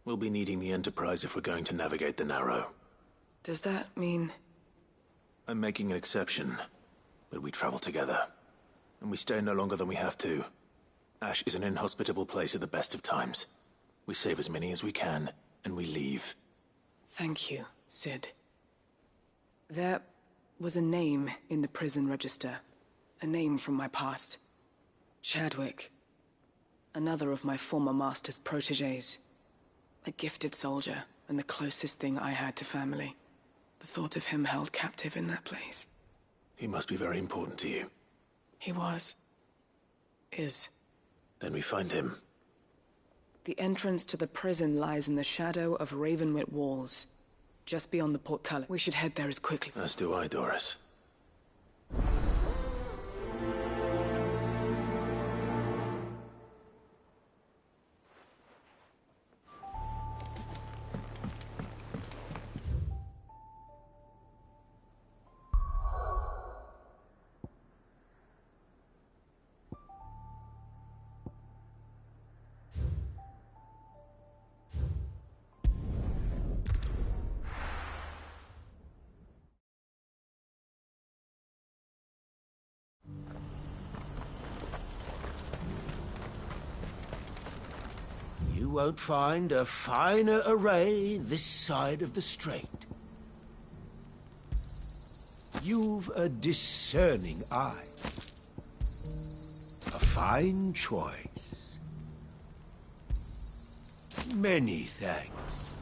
We'll be needing the Enterprise if we're going to navigate the Narrow. Does that mean... I'm making an exception, but we travel together. And we stay no longer than we have to. Ash is an inhospitable place at the best of times. We save as many as we can, and we leave. Thank you, Sid. There was a name in the prison register. A name from my past. Chadwick. Another of my former master's protégés. A gifted soldier, and the closest thing I had to family. The thought of him held captive in that place. He must be very important to you. He was. Is. Then we find him. The entrance to the prison lies in the shadow of Ravenwit walls. Just beyond the portcullis. We should head there as quickly. As do I, Doris. You won't find a finer array this side of the strait. You've a discerning eye. A fine choice. Many thanks.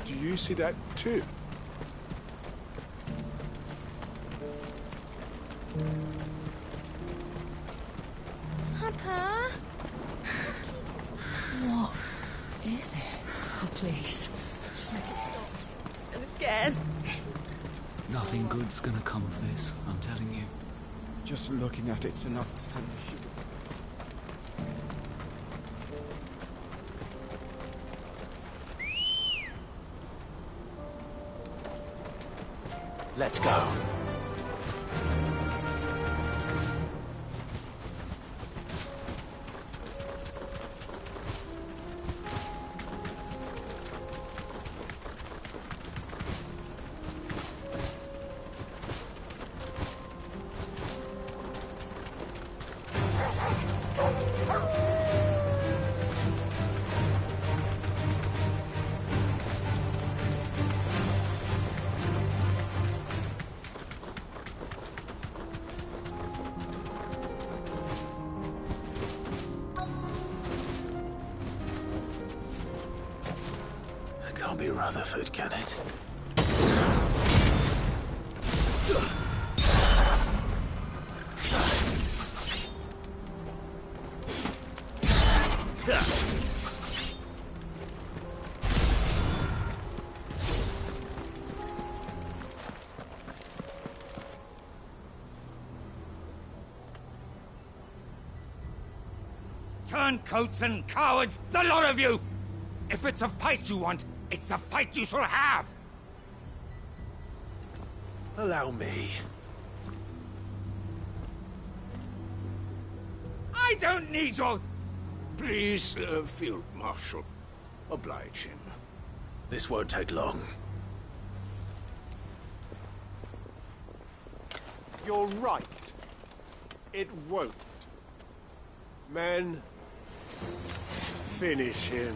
Do you see that too? Papa? What is it? Oh, please. Just make it stop. I'm scared. Nothing good's gonna come of this, I'm telling you. Just looking at it's enough to send me shooting. Let's go. Can't be Rutherford, can it? Turncoats and cowards, the lot of you! If it's a fight you want, it's a fight you shall have! Allow me. I don't need your... Please, Field Marshal, oblige him. This won't take long. You're right. It won't. Men, finish him.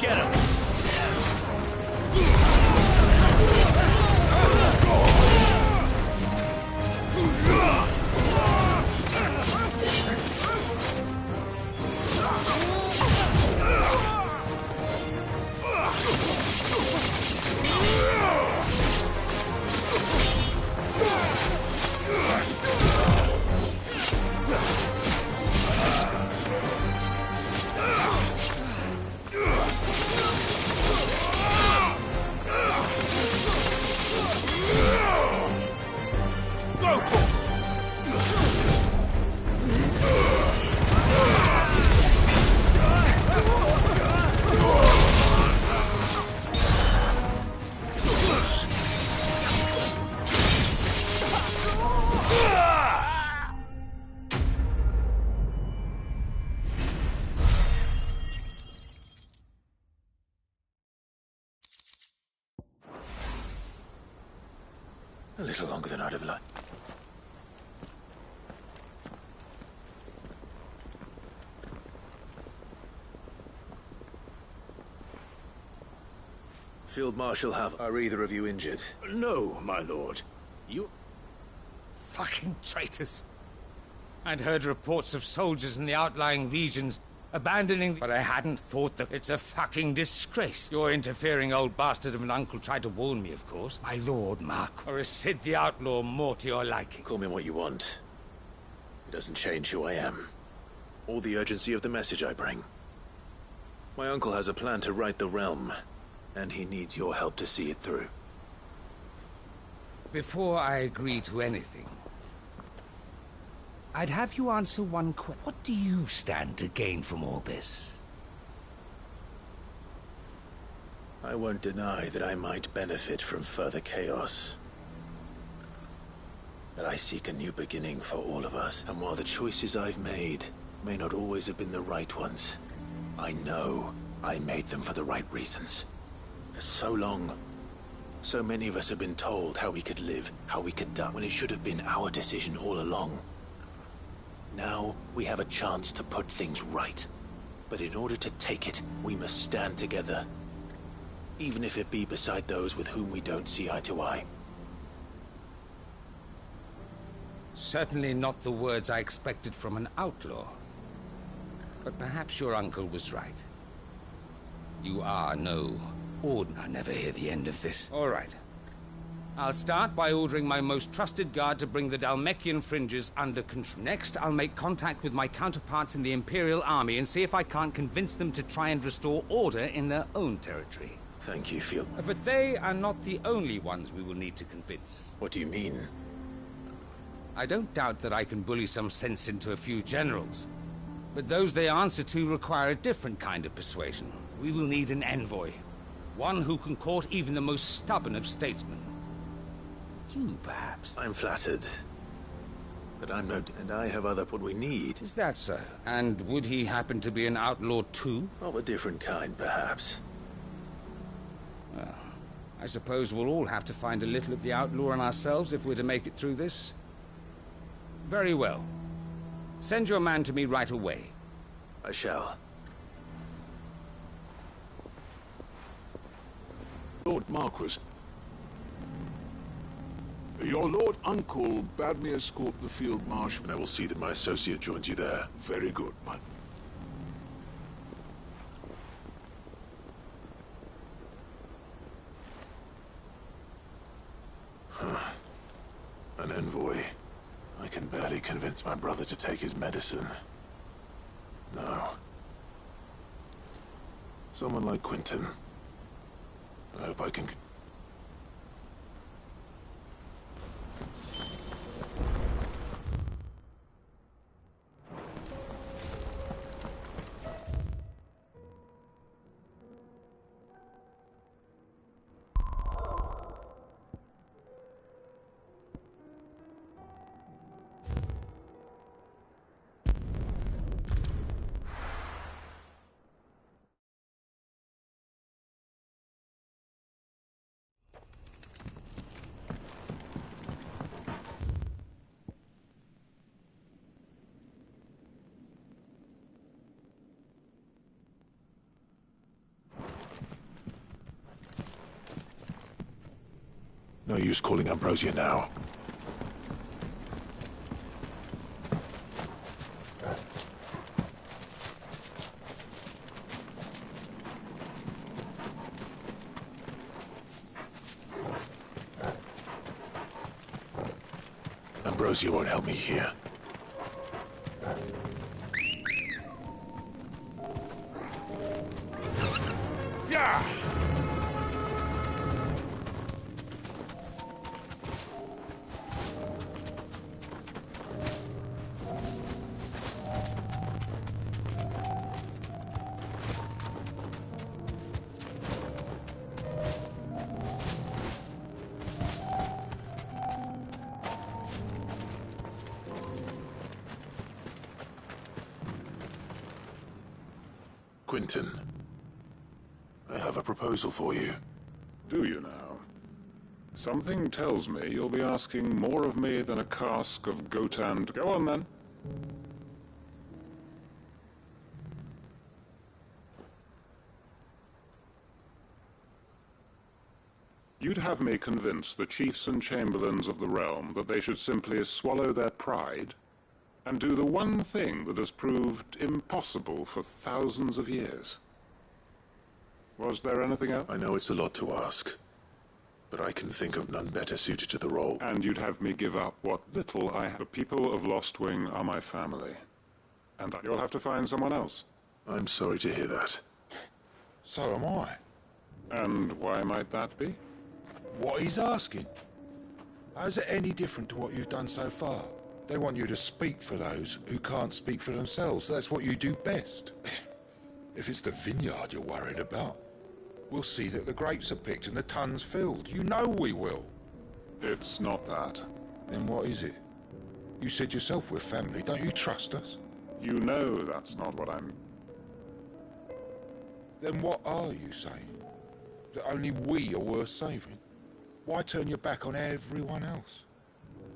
Get him! little longer than I'd have liked. Field Marshal are either of you injured? No, my lord. You... fucking traitors. I'd heard reports of soldiers in the outlying regions abandoning... But I hadn't thought that it's a fucking disgrace. Your interfering old bastard of an uncle tried to warn me, of course. My lord, Mark. Or is Sid the Outlaw more to your liking? Call me what you want. It doesn't change who I am. Or the urgency of the message I bring. My uncle has a plan to right the realm. And he needs your help to see it through. Before I agree to anything, I'd have you answer one question. What do you stand to gain from all this? I won't deny that I might benefit from further chaos. But I seek a new beginning for all of us. And while the choices I've made may not always have been the right ones, I know I made them for the right reasons. For so long, so many of us have been told how we could live, how we could die, when it should have been our decision all along. Now, we have a chance to put things right. But in order to take it, we must stand together. Even if it be beside those with whom we don't see eye to eye. Certainly not the words I expected from an outlaw. But perhaps your uncle was right. You are no... I never hear the end of this. All right. I'll start by ordering my most trusted guard to bring the Dalmekian fringes under control. Next, I'll make contact with my counterparts in the Imperial Army and see if I can't convince them to try and restore order in their own territory. Thank you, Field. But they are not the only ones we will need to convince. What do you mean? I don't doubt that I can bully some sense into a few generals. But those they answer to require a different kind of persuasion. We will need an envoy. One who can court even the most stubborn of statesmen. You, perhaps. I'm flattered. But I'm no... And I have other... What we need... Is that so? And would he happen to be an outlaw too? Of a different kind, perhaps. Well, I suppose we'll all have to find a little of the outlaw in ourselves if we're to make it through this. Very well. Send your man to me right away. I shall. Lord Marquis, your Lord Uncle bade me escort the Field Marshal. And I will see that my associate joins you there. Very good, man. An envoy. I can barely convince my brother to take his medicine. No. Someone like Quentin. I hope I can... No use calling Ambrosia now. Ambrosia won't help me here. Yeah! Quentin, I have a proposal for you. Do you now? Something tells me you'll be asking more of me than a cask of Gotan. Go on, then. You'd have me convince the chiefs and chamberlains of the realm that they should simply swallow their pride and do the one thing that has proved impossible for thousands of years. Was there anything else? I know it's a lot to ask, but I can think of none better suited to the role. And you'd have me give up what little I have. The people of Lost Wing are my family, and you'll have to find someone else. I'm sorry to hear that. So am I. And why might that be? What he's asking. How's it any different to what you've done so far? They want you to speak for those who can't speak for themselves. That's what you do best. If it's the vineyard you're worried about, we'll see that the grapes are picked and the tons filled. You know we will. It's not that. Then what is it? You said yourself we're family. Don't you trust us? You know that's not what I'm... Then what are you saying? That only we are worth saving? Why turn your back on everyone else?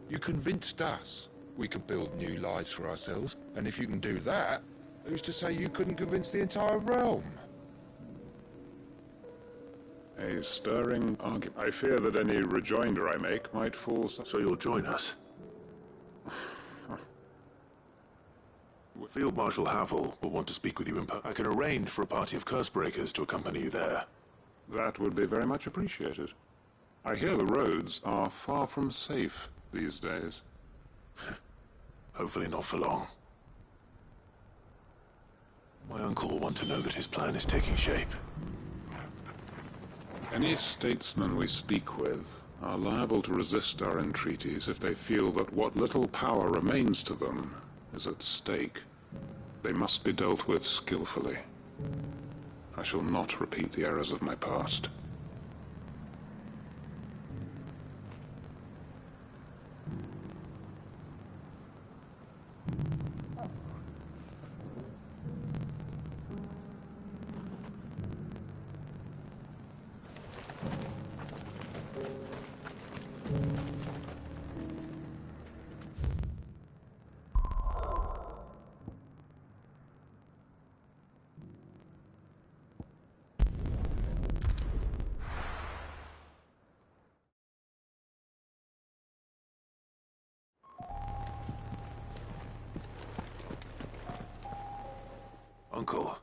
You convinced us we could build new lives for ourselves, and if you can do that, who's to say you couldn't convince the entire realm? A stirring argument. I fear that any rejoinder I make might fall... So you'll join us? Field Marshal Havel will want to speak with you in person. I can arrange for a party of Cursebreakers to accompany you there. That would be very much appreciated. I hear the roads are far from safe these days. Hopefully not for long. My uncle will want to know that his plan is taking shape. Any statesmen we speak with are liable to resist our entreaties if they feel that what little power remains to them is at stake. They must be dealt with skillfully. I shall not repeat the errors of my past. Uncle,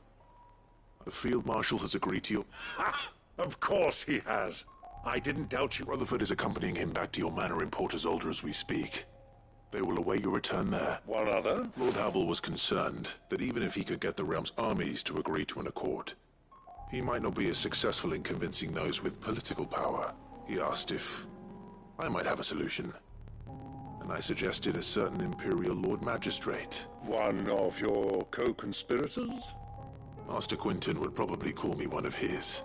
the Field Marshal has agreed to your... Ha! Of course he has. I didn't doubt you. Rutherford is accompanying him back to your manor in Port Isolde as we speak. They will await your return there. One other? Lord Havel was concerned that even if he could get the realm's armies to agree to an accord, he might not be as successful in convincing those with political power. He asked if I might have a solution. And I suggested a certain Imperial Lord Magistrate. One of your co-conspirators? Master Quinton would probably call me one of his.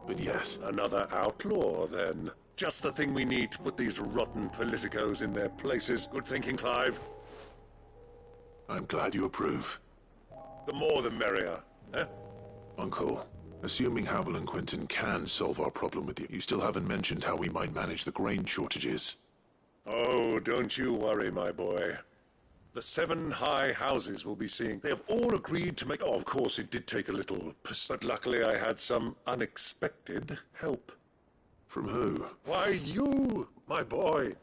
But yes. Another outlaw, then. Just the thing we need to put these rotten politicos in their places. Good thinking, Clive. I'm glad you approve. The more the merrier, eh? Uncle, assuming Havel and Quinton can solve our problem with you still haven't mentioned how we might manage the grain shortages. Oh, don't you worry, my boy. The 7 high houses will be seeing. They have all agreed to make... Oh, of course, it did take a little... But luckily I had some unexpected help. From who? Why, you, my boy.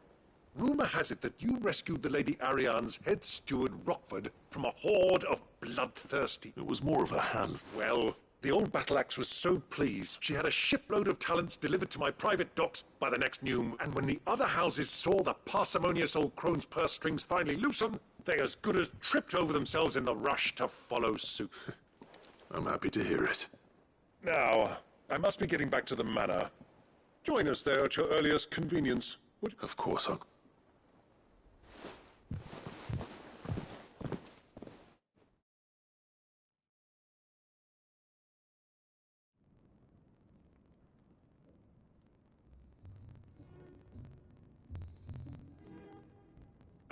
Rumor has it that you rescued the Lady Ariane's head steward, Rockford, from a horde of bloodthirsty... It was more of a hand... Well... The old battle-axe was so pleased, she had a shipload of talents delivered to my private docks by the next noon, and when the other houses saw the parsimonious old crone's purse strings finally loosen, they as good as tripped over themselves in the rush to follow suit. I'm happy to hear it. Now, I must be getting back to the manor. Join us there at your earliest convenience, would you? Of course, Uncle.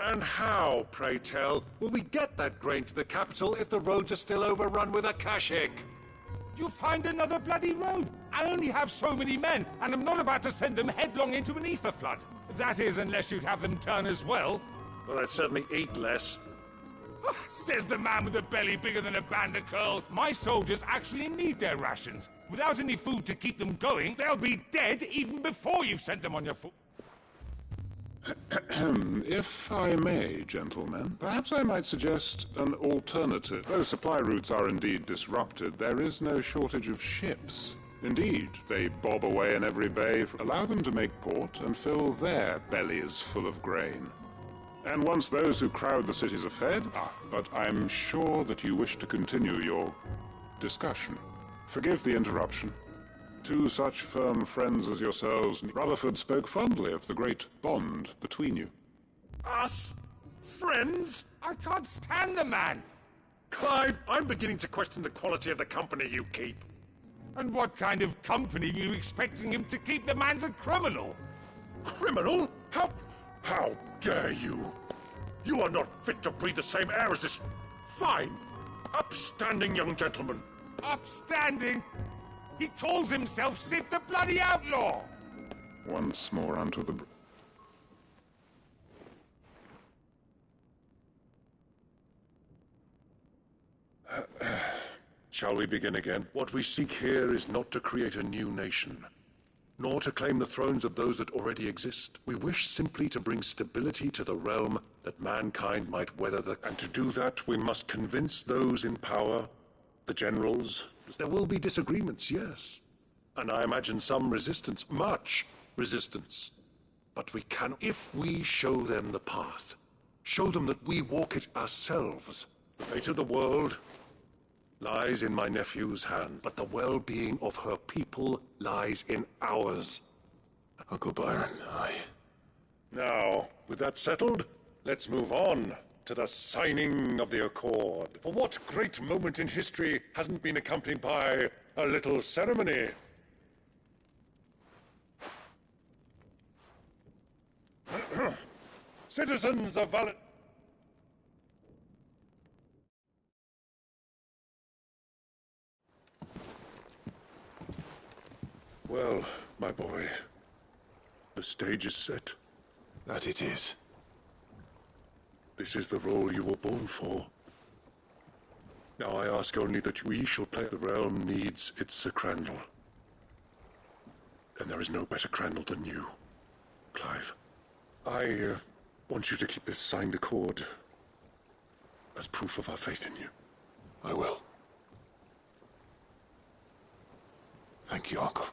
And how, pray tell, will we get that grain to the capital if the roads are still overrun with akashic? You'll find another bloody road. I only have so many men, and I'm not about to send them headlong into an ether flood. That is, unless you'd have them turn as well. Well, I'd certainly eat less. Says the man with a belly bigger than a band of curls. My soldiers actually need their rations. Without any food to keep them going, they'll be dead even before you've sent them on your foot. If I may, gentlemen, perhaps I might suggest an alternative. Though supply routes are indeed disrupted, there is no shortage of ships. Indeed, they bob away in every bay. Allow them to make port and fill their bellies full of grain. And once those who crowd the cities are fed, but I'm sure that you wish to continue your discussion. Forgive the interruption. Two such firm friends as yourselves, Rutherford spoke fondly of the great bond between you. Us? Friends? I can't stand the man! Clive, I'm beginning to question the quality of the company you keep. And what kind of company were you expecting him to keep? The man's a criminal! Criminal? How dare you? You are not fit to breathe the same air as this fine, upstanding young gentleman. Upstanding? He calls himself Sid the Bloody Outlaw! Once more unto the... Shall we begin again? What we seek here is not to create a new nation, nor to claim the thrones of those that already exist. We wish simply to bring stability to the realm that mankind might weather the... And to do that, we must convince those in power, the generals. There will be disagreements, yes. And I imagine some resistance, much resistance. But we can, if we show them the path, show them that we walk it ourselves. The fate of the world lies in my nephew's hand, but the well-being of her people lies in ours. Uncle Byron, Now, with that settled, let's move on to the signing of the Accord. For what great moment in history hasn't been accompanied by a little ceremony? Citizens of Well, my boy, the stage is set. That it is. This is the role you were born for. Now I ask only that we shall play. The realm needs its Sir Crandall. And there is no better Crandall than you, Clive. I want you to keep this signed accord as proof of our faith in you. I will. Thank you, Uncle.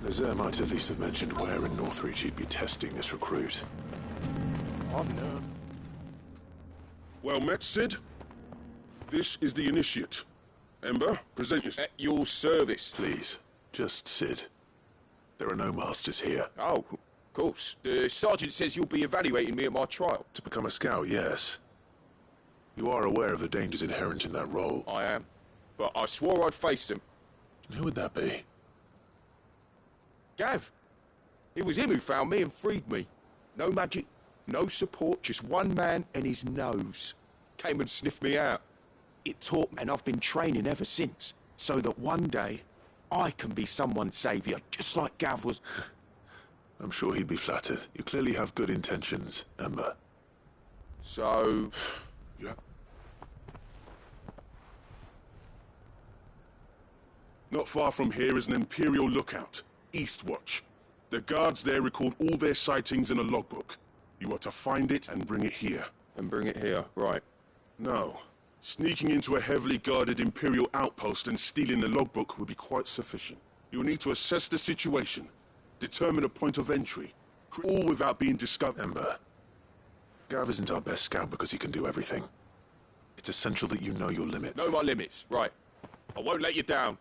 Lazare might at least have mentioned where in Northreach he'd be testing this recruit. No. Well met, Sid. This is the initiate. Ember, present yourself. At your service. Please, just Sid. There are no masters here. Oh, of course. The sergeant says you'll be evaluating me at my trial. To become a scout, yes. You are aware of the dangers inherent in that role. I am. But I swore I'd face them. And who would that be? Gav. It was him who found me and freed me. No magic, no support, just one man and his nose. Came and sniffed me out. It taught me, and I've been training ever since, so that one day I can be someone's saviour, just like Gav was. I'm sure he'd be flattered. You clearly have good intentions, Ember. So... Yeah. Not far from here is an Imperial lookout, Eastwatch. The guards there record all their sightings in a logbook. You are to find it and bring it here. and bring it here, right? No. Sneaking into a heavily guarded Imperial outpost and stealing the logbook would be quite sufficient. You'll need to assess the situation, determine a point of entry, all without being discovered. Ember, Gav isn't our best scout because he can do everything. It's essential that you know your limit. Know my limits, right. I won't let you down.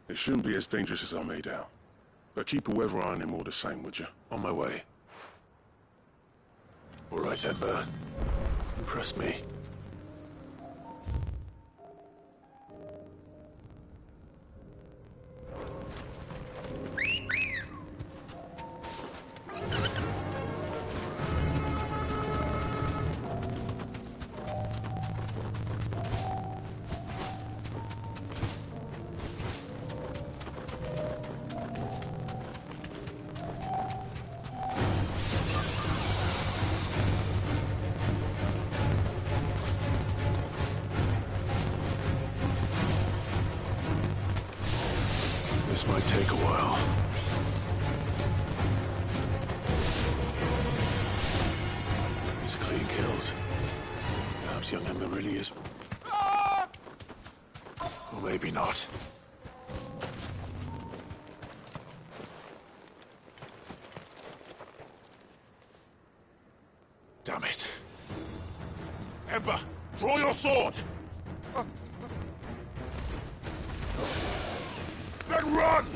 It shouldn't be as dangerous as I made out. But keep a weather eye on him all the same, would you? On my way. All right, Ember. Impress me. This might take a while. These are clean kills. Perhaps young Ember really is... Or maybe not. Damn it. Ember, draw your sword! Then run!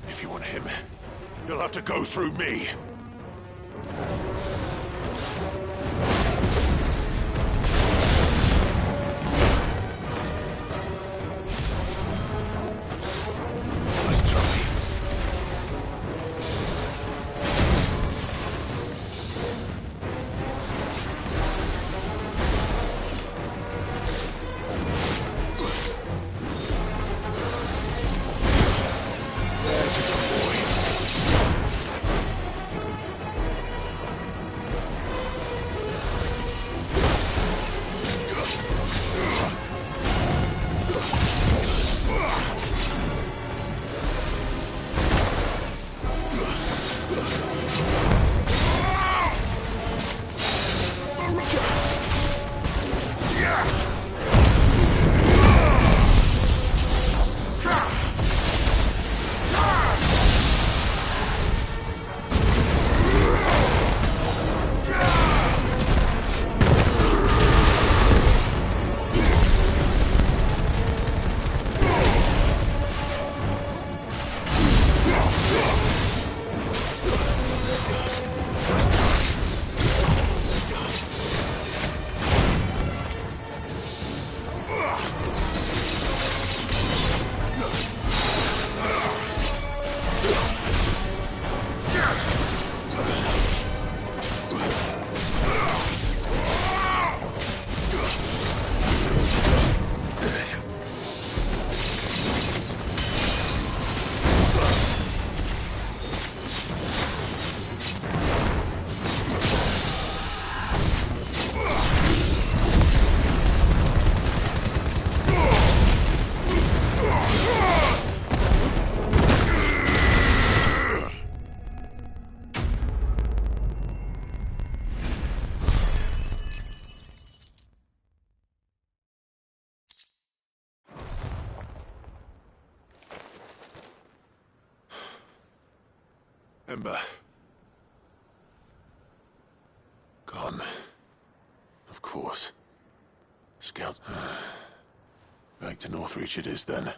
If you want him, you'll have to go through me. Nice try. There's a good boy. Ember. Gone. Of course. Scout. Back to Northreach it is then.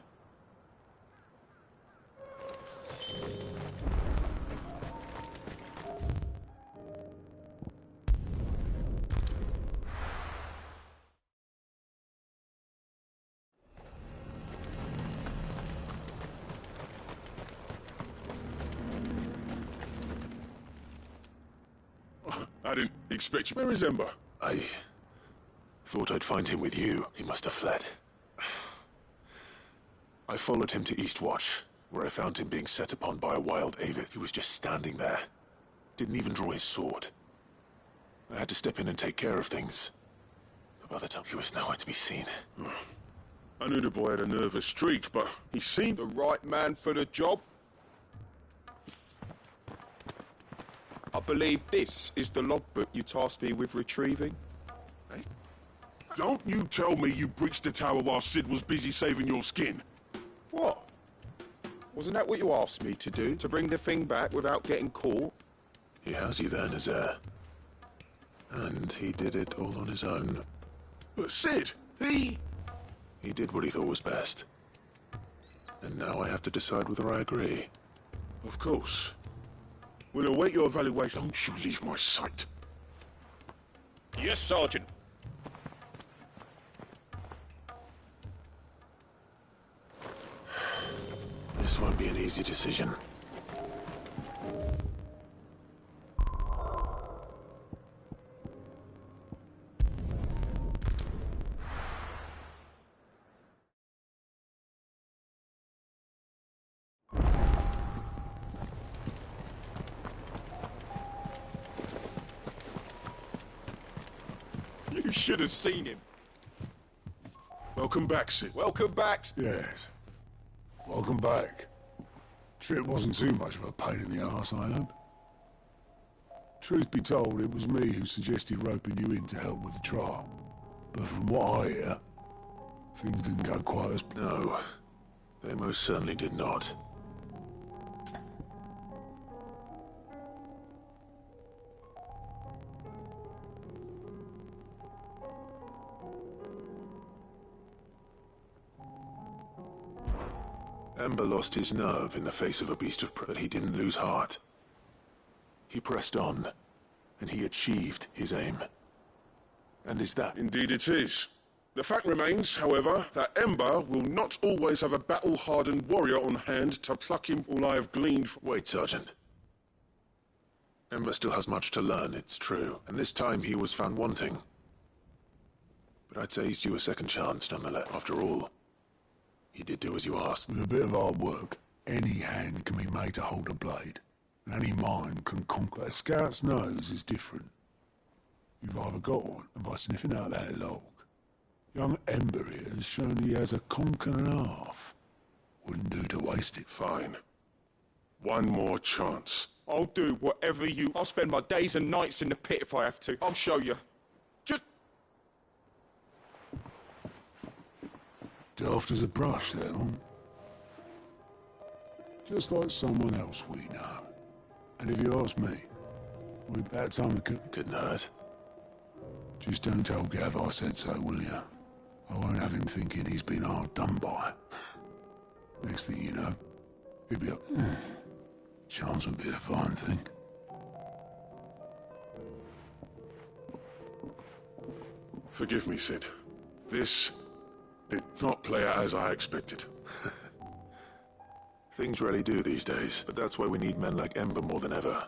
I didn't expect you. Where is Ember? I thought I'd find him with you. He must have fled. I followed him to Eastwatch, where I found him being set upon by a wild avid. He was just standing there. Didn't even draw his sword. I had to step in and take care of things. But by the time he was nowhere to be seen. I knew the boy had a nervous streak, but he seemed the right man for the job. I believe this is the logbook you tasked me with retrieving. Hey? Don't you tell me you breached the tower while Sid was busy saving your skin. What? Wasn't that what you asked me to do? To bring the thing back without getting caught? He has you there, Nazaire. And he did it all on his own. But Sid, he did what he thought was best. And now I have to decide whether I agree. Of course. We'll await your evaluation. Don't you leave my sight. Yes, Sergeant. This won't be an easy decision. You should have seen him. Welcome back, Sid. Welcome back. Yes. Welcome back. Trip wasn't too much of a pain in the arse, I hope. Truth be told, it was me who suggested roping you in to help with the trial. But from what I hear, things didn't go quite as... No, they most certainly did not. Ember lost his nerve in the face of a beast of prey, but he didn't lose heart. He pressed on, and he achieved his aim. And is that... Indeed it is. The fact remains, however, that Ember will not always have a battle-hardened warrior on hand to pluck him all I have gleaned from... Wait, Sergeant. Ember still has much to learn, it's true. And this time he was found wanting. But I'd say he's due a second chance, nonetheless. After all, he did do as you asked. With a bit of hard work, any hand can be made to hold a blade. And any mind can conquer. A scout's nose is different. You've either got one, and by sniffing out that log, young Ember here has shown he has a conk and a half. Wouldn't do to waste it. Fine. One more chance. I'll do whatever you... I'll spend my days and nights in the pit if I have to. I'll show you. Just... Daft as a brush, that one. Just like someone else we know. And if you ask me, we're about time to Couldn't hurt. Just don't tell Gav I said so, will you? I won't have him thinking he's been hard done by. Next thing you know, he'll be up. Chance would be a fine thing. Forgive me, Sid. This did not play out as I expected. Things rarely do these days, but that's why we need men like Ember more than ever.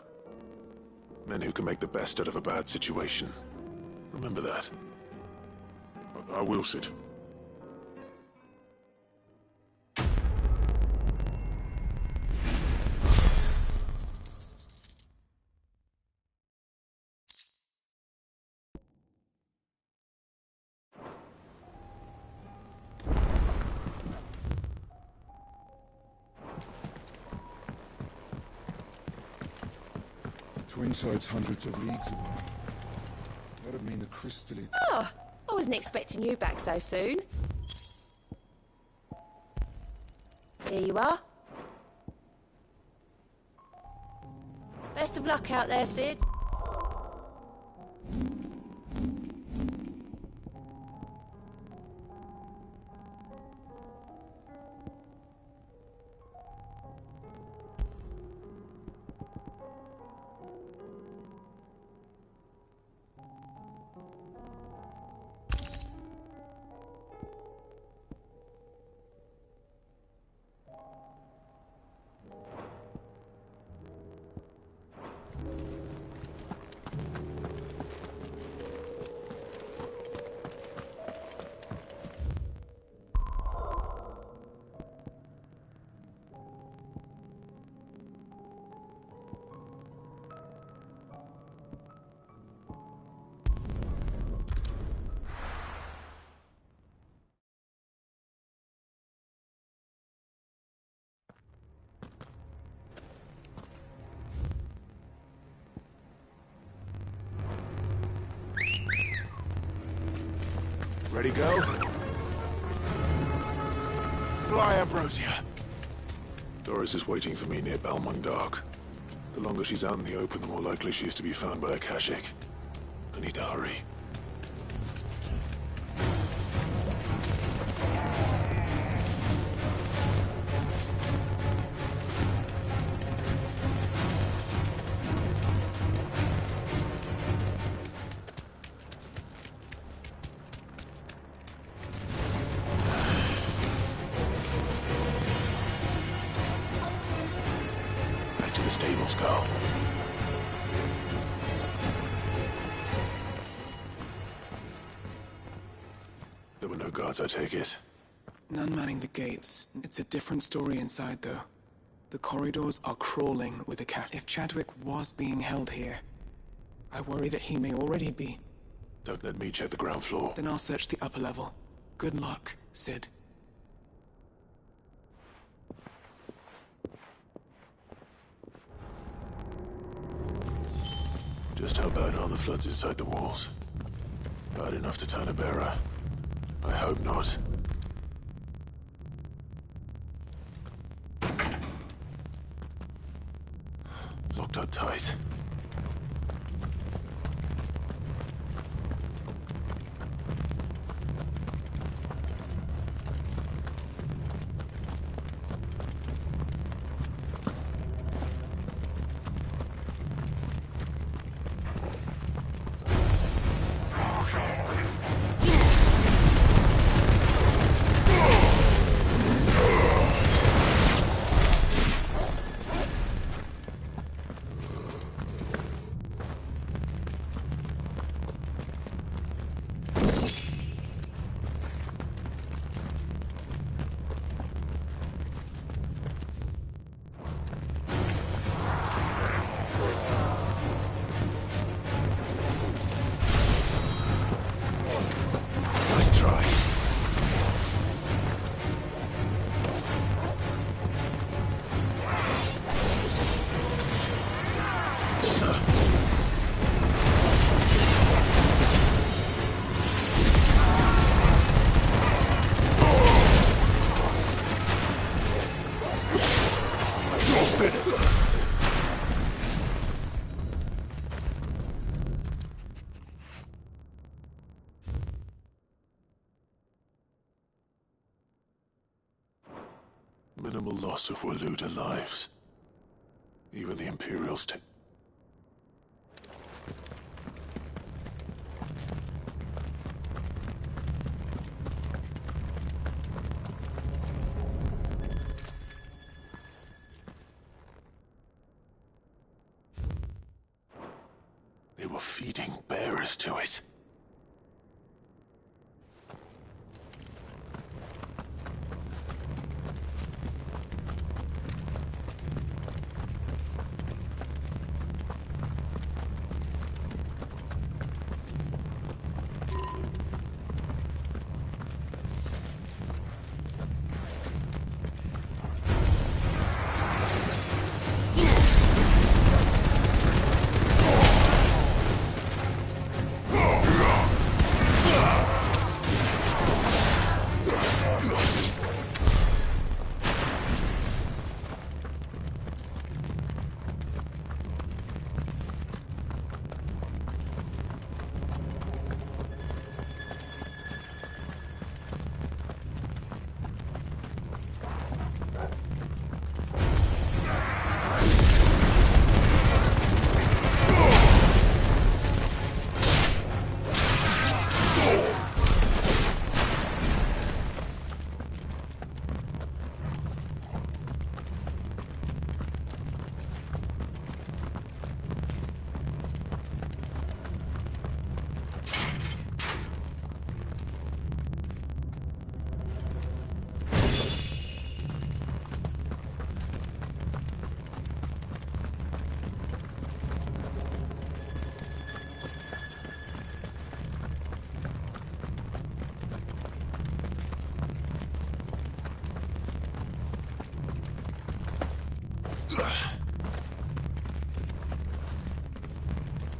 Men who can make the best out of a bad situation. Remember that. I will, Sid. Twinside's hundreds of leagues away. That'd mean the crystal is... Oh, I wasn't expecting you back so soon. Here you are. Best of luck out there, Sid. Ready, go? Fly, Ambrosia. Doris is waiting for me near Balmung Dark. The longer she's out in the open, the more likely she is to be found by a Kashik. I need to hurry. Back to the stables, go. There were no guards, I take it. None manning the gates. It's a different story inside, though. The corridors are crawling with a cat. If Chadwick was being held here, I worry that he may already be. Don't let me check the ground floor. Then I'll search the upper level. Good luck, Sid. Just how bad are the floods inside the walls? Bad enough to turn a bearer? I hope not. Locked up tight. Minimal loss of Waluda lives. Even the Imperials They were feeding bearers to it.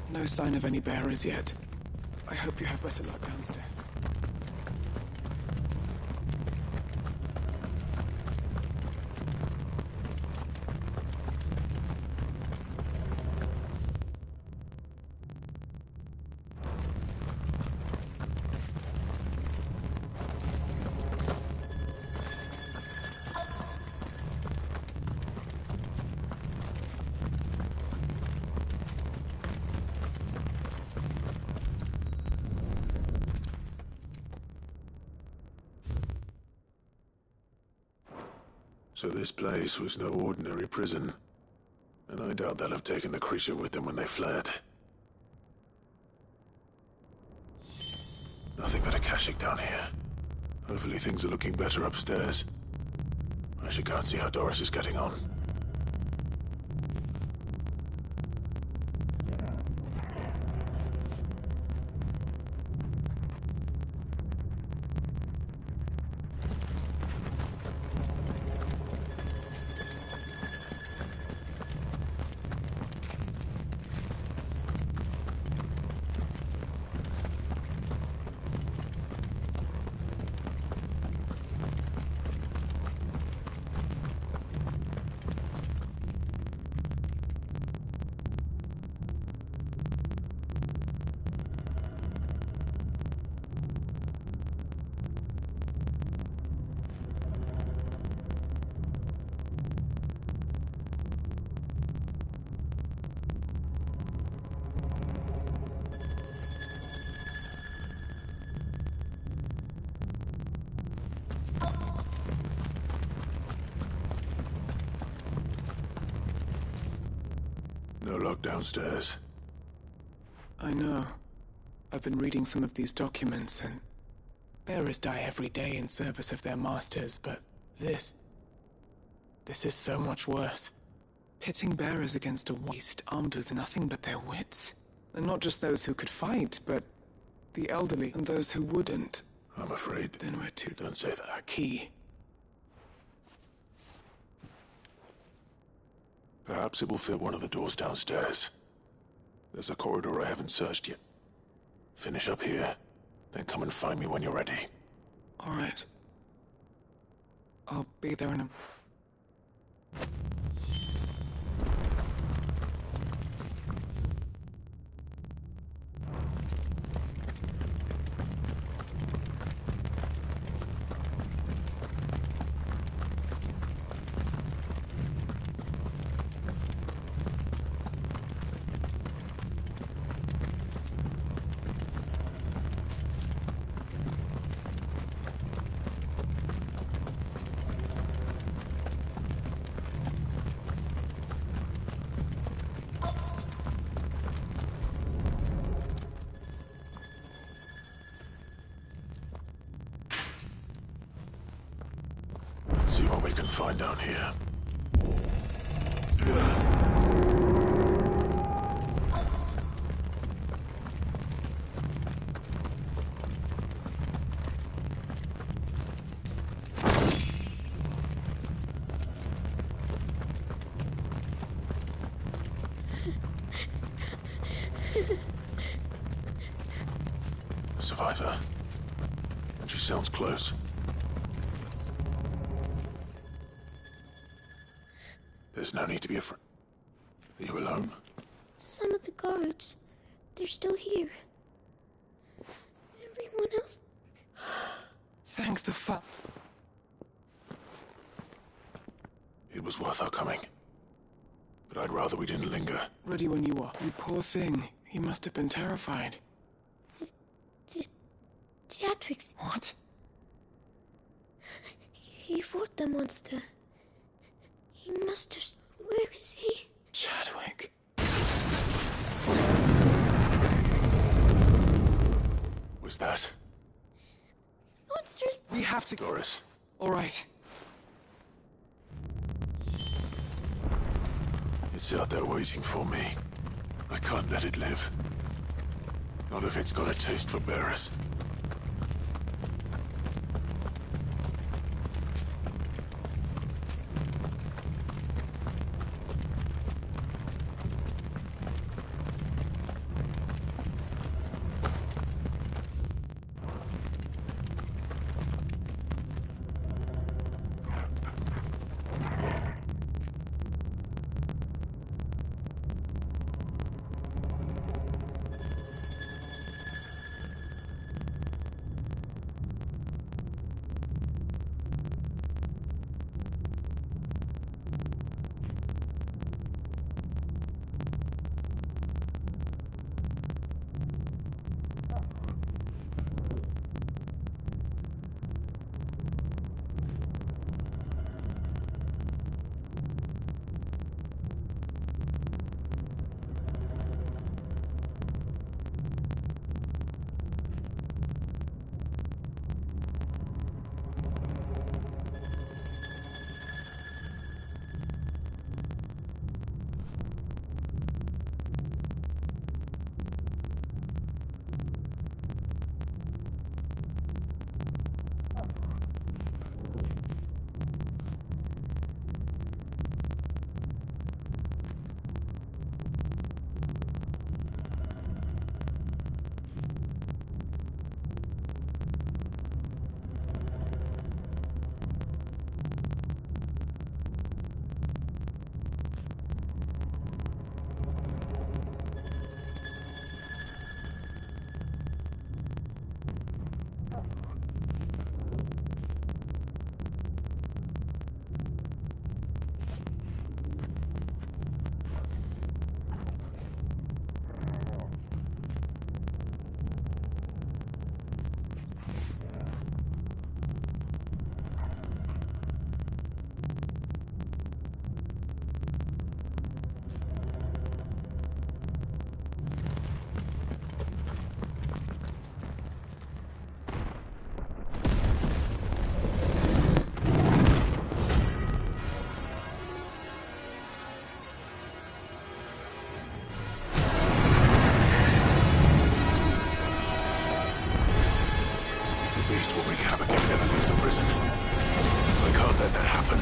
No sign of any bearers yet. I hope you have better luck downstairs. So this place was no ordinary prison. And I doubt they'll have taken the creature with them when they fled. Nothing but a Akashic down here. Hopefully things are looking better upstairs. I should go and see how Doris is getting on. No lock downstairs. I know. I've been reading some of these documents, and bearers die every day in service of their masters, but this is so much worse. Pitting bearers against a waste armed with nothing but their wits. And not just those who could fight, but the elderly and those who wouldn't. I'm afraid. Then we're too... Don't say that. A key. Perhaps it will fit one of the doors downstairs. There's a corridor I haven't searched yet. Finish up here, then come and find me when you're ready. All right. I'll be there in a... Let's see what we can find down here. A survivor. And she sounds close. There's no need to be afraid. Are you alone? Some of the guards, they're still here. Everyone else... Thank the fuck. It was worth our coming. But I'd rather we didn't linger. Ready when you are. You poor thing. He must have been terrified. Chadwick's... What? He fought the monster. He must have... Where is he? Chadwick. Was that? Monsters... We have to... Doris. All right. It's out there waiting for me. I can't let it live. Not if it's got a taste for bearers. beast will wreak havoc and never leaves the prison. I can't let that happen.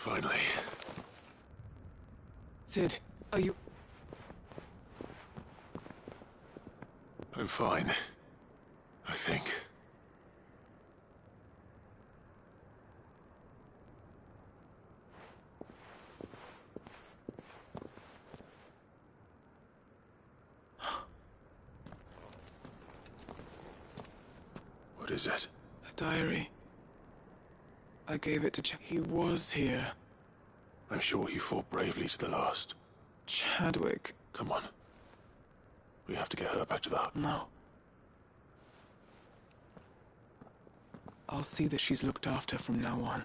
Finally. Sid, are you... I'm fine. I think. What is it? A diary. I gave it to He was here. I'm sure he fought bravely to the last. Chadwick. Come on. We have to get her back to the hut. No. I'll see that she's looked after from now on.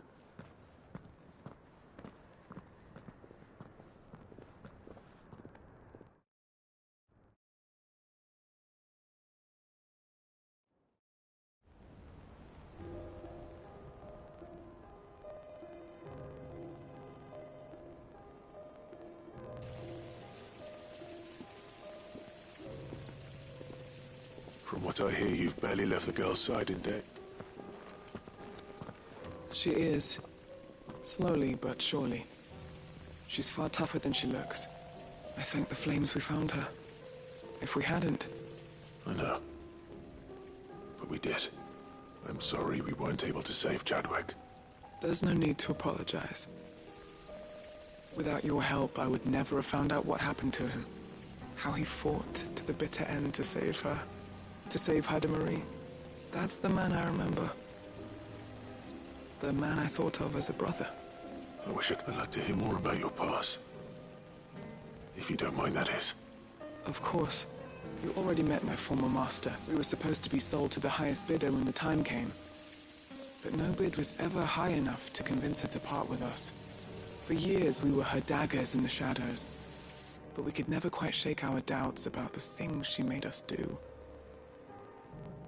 From what I hear, you've barely left the girl's side in debt. She is. Slowly but surely. She's far tougher than she looks. I thank the flames we found her. If we hadn't... I know. But we did. I'm sorry we weren't able to save Chadwick. There's no need to apologize. Without your help, I would never have found out what happened to him. How he fought to the bitter end to save her. To save Haida Marie. That's the man I remember. The man I thought of as a brother. I wish I'd like to hear more about your past. If you don't mind, that is. Of course. You already met my former master. We were supposed to be sold to the highest bidder when the time came. But no bid was ever high enough to convince her to part with us. For years, we were her daggers in the shadows. but we could never quite shake our doubts about the things she made us do.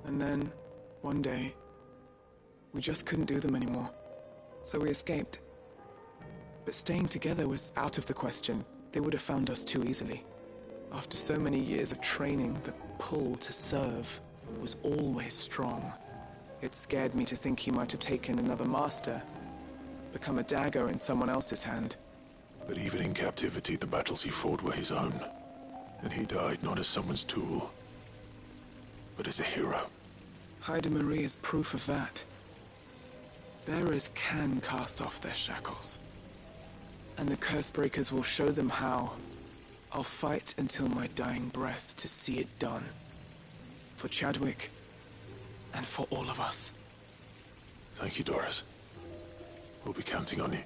And then, one day, we just couldn't do them anymore, so we escaped. But staying together was out of the question. They would have found us too easily. After so many years of training, the pull to serve was always strong. It scared me to think he might have taken another master, become a dagger in someone else's hand. But even in captivity, the battles he fought were his own. And he died not as someone's tool, but as a hero. Haida Marie is proof of that. Bearers can cast off their shackles. And the Cursebreakers will show them how. I'll fight until my dying breath to see it done. For Chadwick, and for all of us. Thank you, Doris. We'll be counting on you.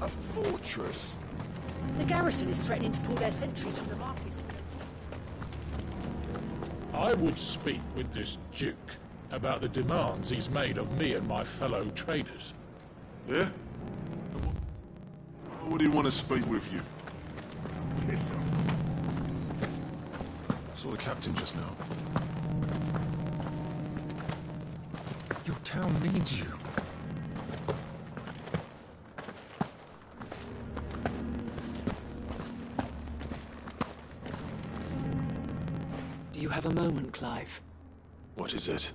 A fortress? The garrison is threatening to pull their sentries from the markets. I would speak with this Duke about the demands he's made of me and my fellow traders. Yeah? What do you want to speak with you? Yes, sir. I saw the captain just now. Your town needs you. Do you have a moment, Clive? What is it?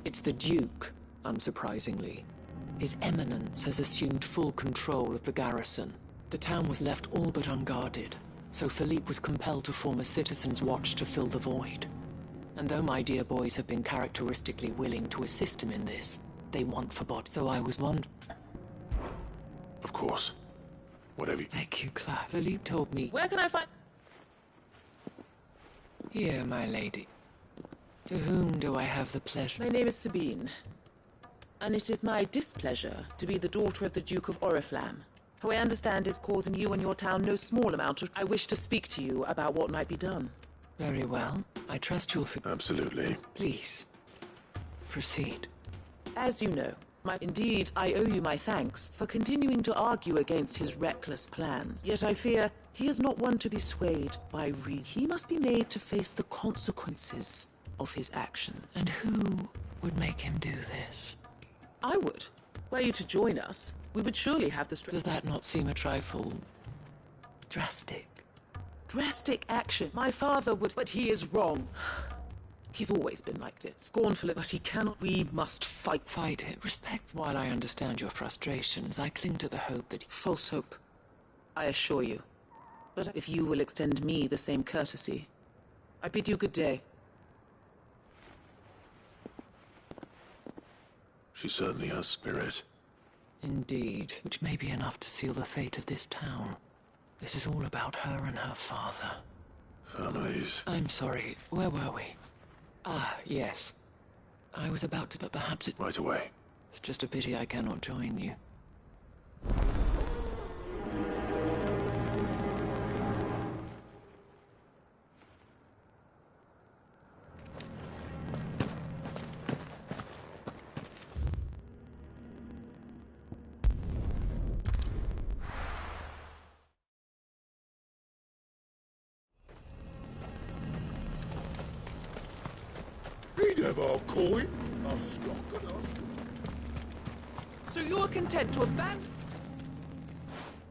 It's the Duke, unsurprisingly. His Eminence has assumed full control of the garrison. The town was left all but unguarded, so Philippe was compelled to form a citizen's watch to fill the void. And though my dear boys have been characteristically willing to assist him in this, they want for body. So I was wondering. Of course. Whatever. Thank you, Clive. Philippe told me. Where can I find... Here, my lady. To whom do I have the pleasure? My name is Sabine, and it is my displeasure to be the daughter of the Duke of Oriflamme, who I understand is causing you and your town no small amount of... I wish to speak to you about what might be done. Very well. I trust you'll... Absolutely. Please, proceed. As you know, indeed, I owe you my thanks for continuing to argue against his reckless plans. Yet I fear he is not one to be swayed by reason. He must be made to face the consequences of his actions. And who would make him do this? I would. Were you to join us, we would surely have the strength. Does that not seem a trifle... drastic? Drastic action. My father would... But he is wrong. He's always been like this. Scornful, but he cannot... We must fight. Fight him. Respect. While I understand your frustrations, I cling to the hope that... False hope, I assure you. But if you will extend me the same courtesy, I bid you good day. She certainly has spirit. Indeed, which may be enough to seal the fate of this town. This is all about her and her father. Families. I'm sorry, where were we? Ah, yes. I was about to, but perhaps it... Right away. It's just a pity I cannot join you. He'd have our coin. Our stock and our stock. So you are content to abandon...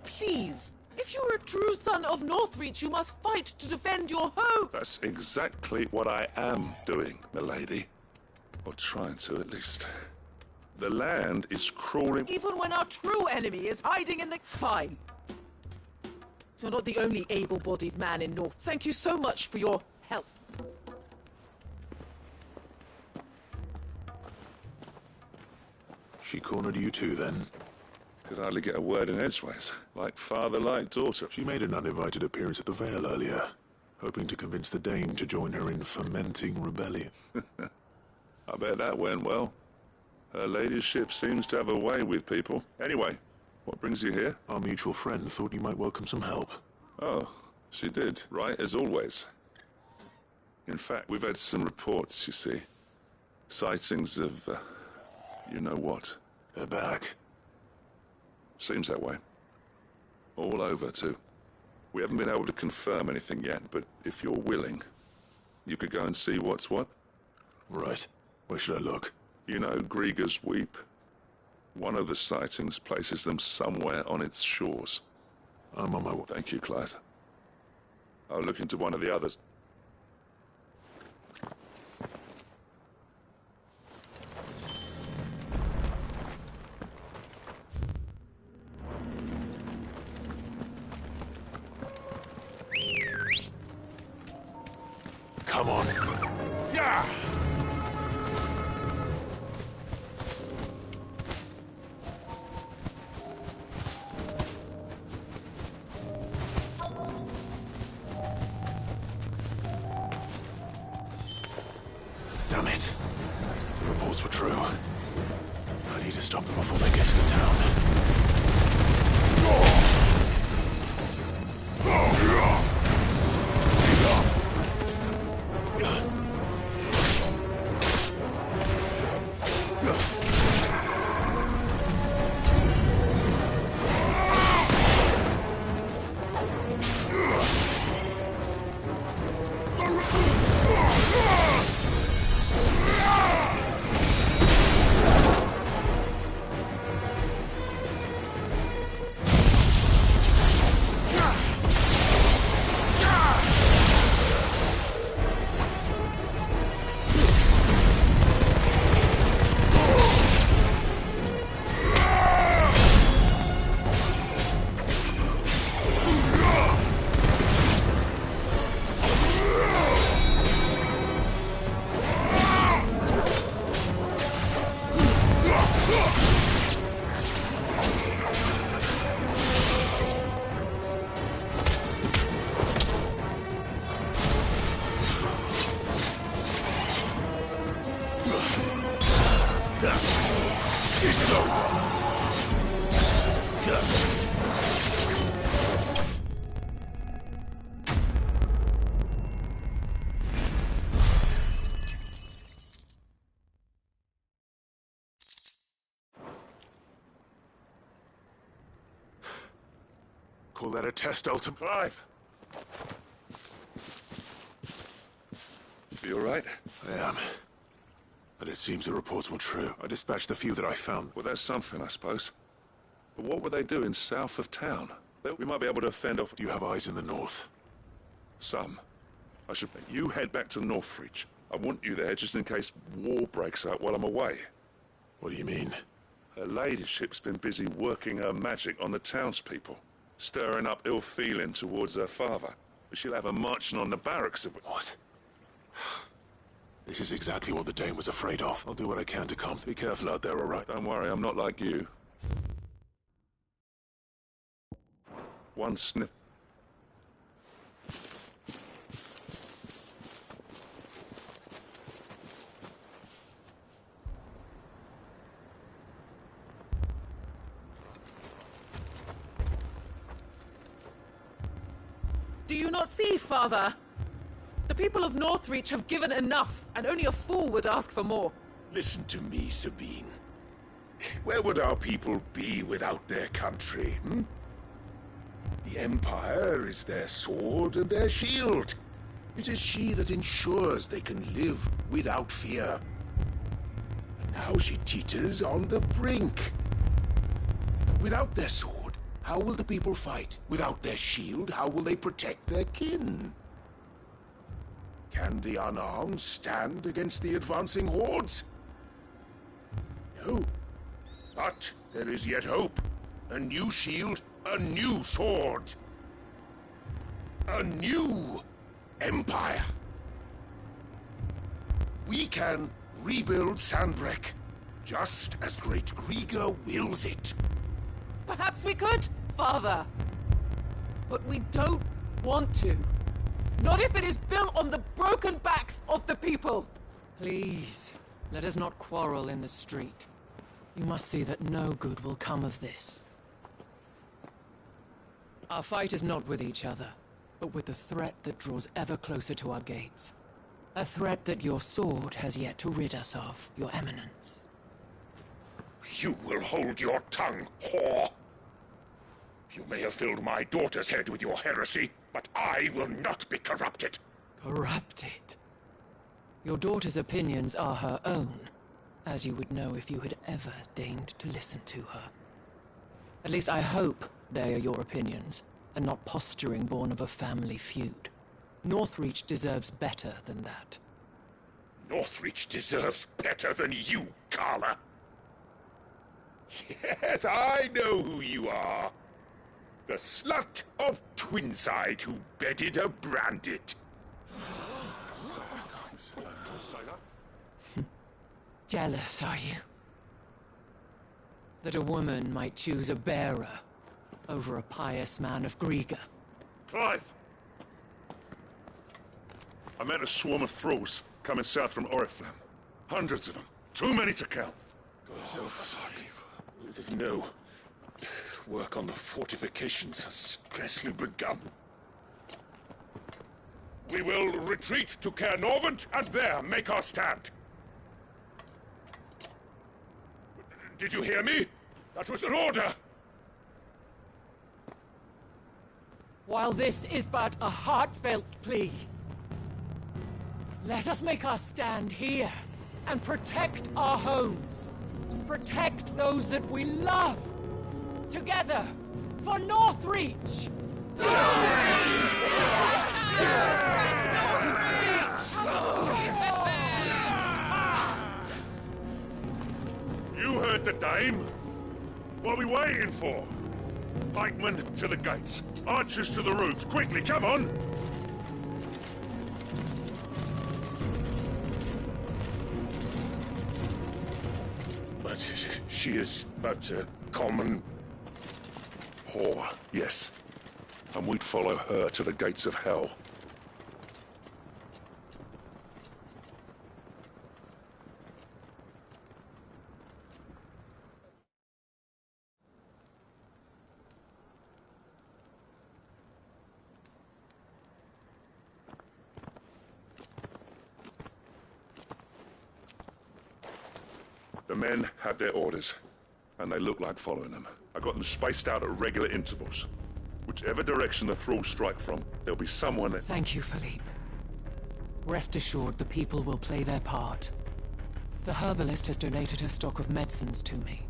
Please! If you are a true son of Northreach, you must fight to defend your home! That's exactly what I am doing, milady. Or trying to, at least. The land is crawling... Even when our true enemy is hiding in the... Fine. You're not the only able-bodied man in North. Thank you so much for your help. She cornered you too, then? Could hardly get a word in edgeways. Like father, like daughter. She made an uninvited appearance at the Vale earlier, hoping to convince the Dame to join her in fomenting rebellion. I bet that went well. Her ladyship seems to have a way with people. Anyway, what brings you here? Our mutual friend thought you might welcome some help. Oh, she did. Right, as always. In fact, we've had some reports, you see. Sightings of, you know what. They're back. Seems that way. All over, too. We haven't been able to confirm anything yet, but if you're willing, you could go and see what's what. Right. Where should I look? You know Grieger's Weep? One of the sightings places them somewhere on its shores. I'm on my way. Thank you, Clive. I'll look into one of the others. Come on. Yeah! Damn it. The reports were true. I need to stop them before they get to the town. It's over. Call that a test, Ultimate? Clive! You all right? I am. But it seems the reports were true. I dispatched the few that I found. Well, that's something, I suppose. But what were they doing south of town? We might be able to fend off... Do you have eyes in the north? Some. You head back to Northreach. I want you there just in case war breaks out while I'm away. What do you mean? Her ladyship's been busy working her magic on the townspeople, stirring up ill feeling towards her father. She'll have her marching on the barracks of... What? This is exactly what the Dane was afraid of. I'll do what I can to calm. Be careful out there, all right? Don't worry, I'm not like you. One sniff... Do you not see, Father? The people of Northreach have given enough, and only a fool would ask for more. Listen to me, Sabine. Where would our people be without their country, hmm? The Empire is their sword and their shield. It is she that ensures they can live without fear. And now she teeters on the brink. Without their sword, how will the people fight? Without their shield, how will they protect their kin? Can the unarmed stand against the advancing hordes? No. But there is yet hope. A new shield, a new sword. A new empire. We can rebuild Sandbreck, just as Great Grieger wills it. Perhaps we could, Father. But we don't want to. Not if it is built on the broken backs of the people. Please, let us not quarrel in the street. You must see that no good will come of this. Our fight is not with each other, but with the threat that draws ever closer to our gates. A threat that your sword has yet to rid us of, Your Eminence. You will hold your tongue, whore! You may have filled my daughter's head with your heresy, but I will not be corrupted. Corrupted? Your daughter's opinions are her own, as you would know if you had ever deigned to listen to her. At least I hope they are your opinions, and not posturing born of a family feud. Northreach deserves better than that. Northreach deserves better than you, Carla. Yes, I know who you are. The slut of Twinside who bedded a Brandit. Jealous, are you? That a woman might choose a bearer over a pious man of Grieger. Clive! I met a swarm of thralls coming south from Oriflamme. Hundreds of them. Too many to count. Oh, fuck. No. Work on the fortifications has scarcely begun. We will retreat to Caernarvon and there make our stand. Did you hear me? That was an order! While this is but a heartfelt plea, let us make our stand here and protect our homes. Protect those that we love. Together, for Northreach! You heard the dame. What are we waiting for? Pikemen to the gates. Archers to the roofs. Quickly, come on! But she is but a common whore, yes. And we'd follow her to the gates of hell. The men have their orders, and they look like following them. I got them spaced out at regular intervals. Whichever direction the thralls strike from, there'll be someone that... Thank you, Philippe. Rest assured the people will play their part. The herbalist has donated her stock of medicines to me.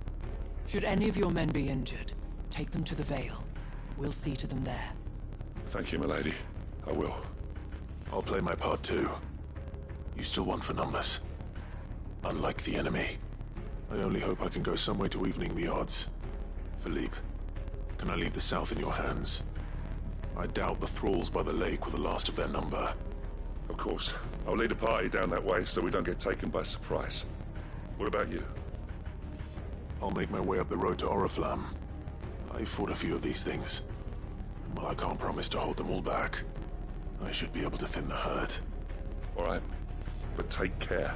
Should any of your men be injured, take them to the Vale. We'll see to them there. Thank you, milady. I will. I'll play my part too. You still want for numbers. Unlike the enemy. I only hope I can go some way to evening the odds. Philippe, can I leave the south in your hands? I doubt the thralls by the lake were the last of their number. Of course. I'll lead a party down that way so we don't get taken by surprise. What about you? I'll make my way up the road to Oriflamme. I fought a few of these things. And while I can't promise to hold them all back, I should be able to thin the herd. All right. But take care.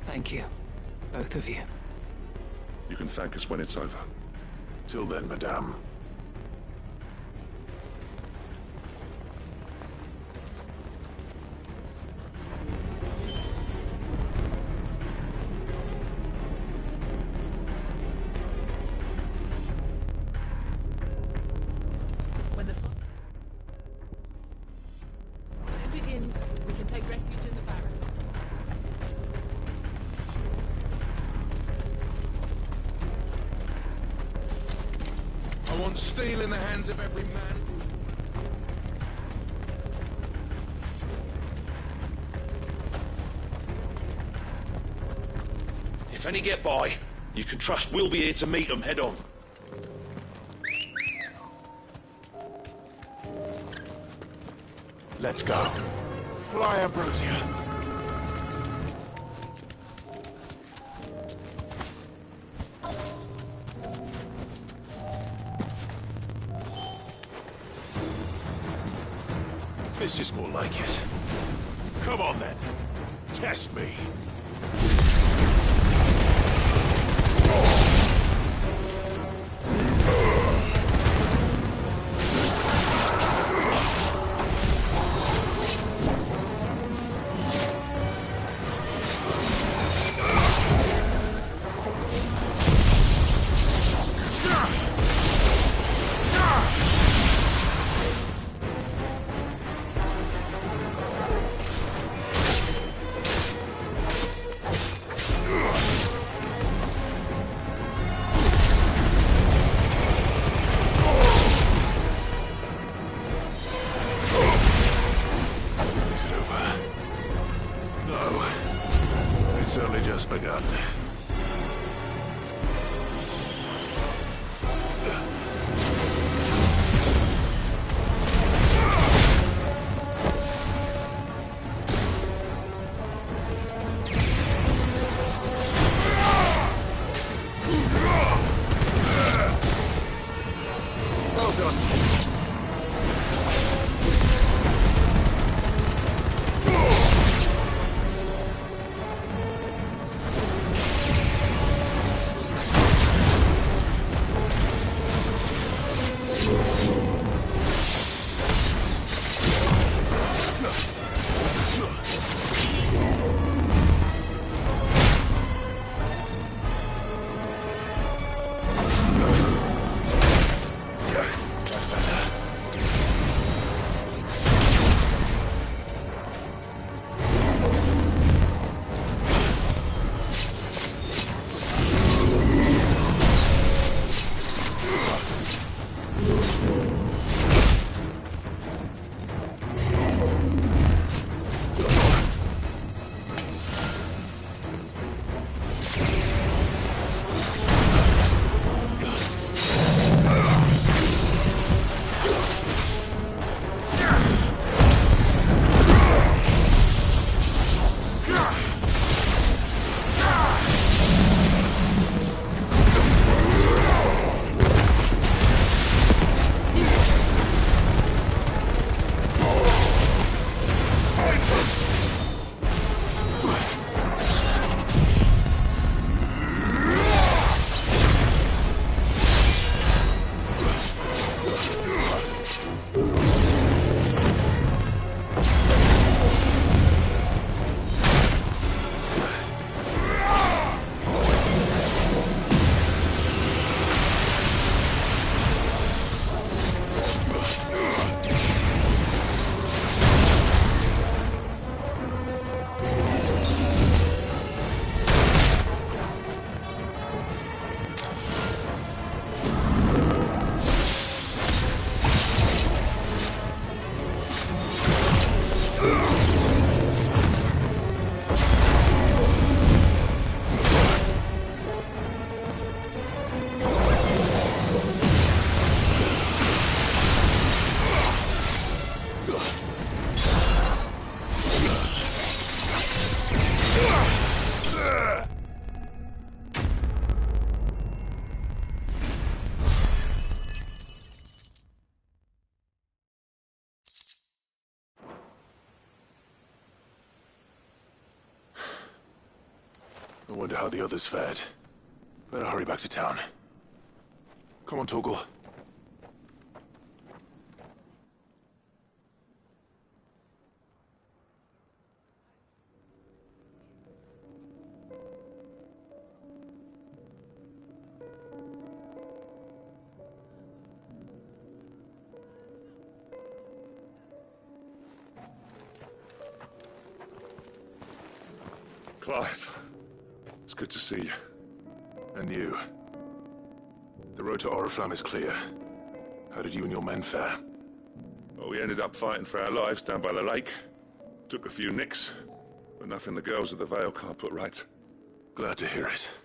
Thank you. Both of you. You can thank us when it's over. Till then, madame. When the fight begins, we can take refuge in the barracks. I want steel in the hands of every man. If any get by, you can trust we'll be here to meet them head on. Let's go. Fly, Ambrosia. This is more like it. Come on, then. Test me. It's only just begun. Well done, Tom. I wonder how the others fared. Better hurry back to town. Come on, Torgal. Clive, it's good to see you. And you. The road to Oriflamme is clear. How did you and your men fare? Well, we ended up fighting for our lives down by the lake. Took a few nicks, but nothing the girls of the Vale can't put right. Glad to hear it.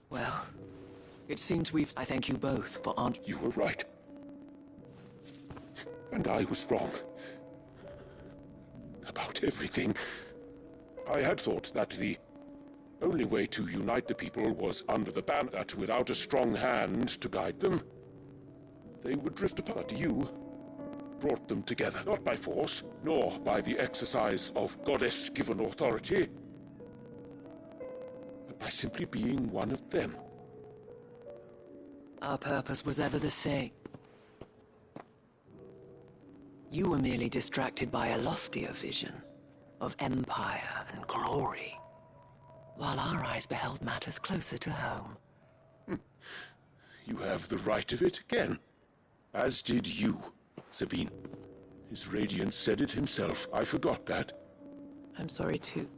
Well, it seems I thank you both for You were right. And I was wrong. About everything. I had thought that the only way to unite the people was under the ban that without a strong hand to guide them, they would drift apart. You brought them together, not by force, nor by the exercise of goddess-given authority, but by simply being one of them. Our purpose was ever the same. You were merely distracted by a loftier vision of empire and glory, while our eyes beheld matters closer to home. You have the right of it again, as did you, Sabine. His radiance said it himself. I forgot that. I'm sorry too.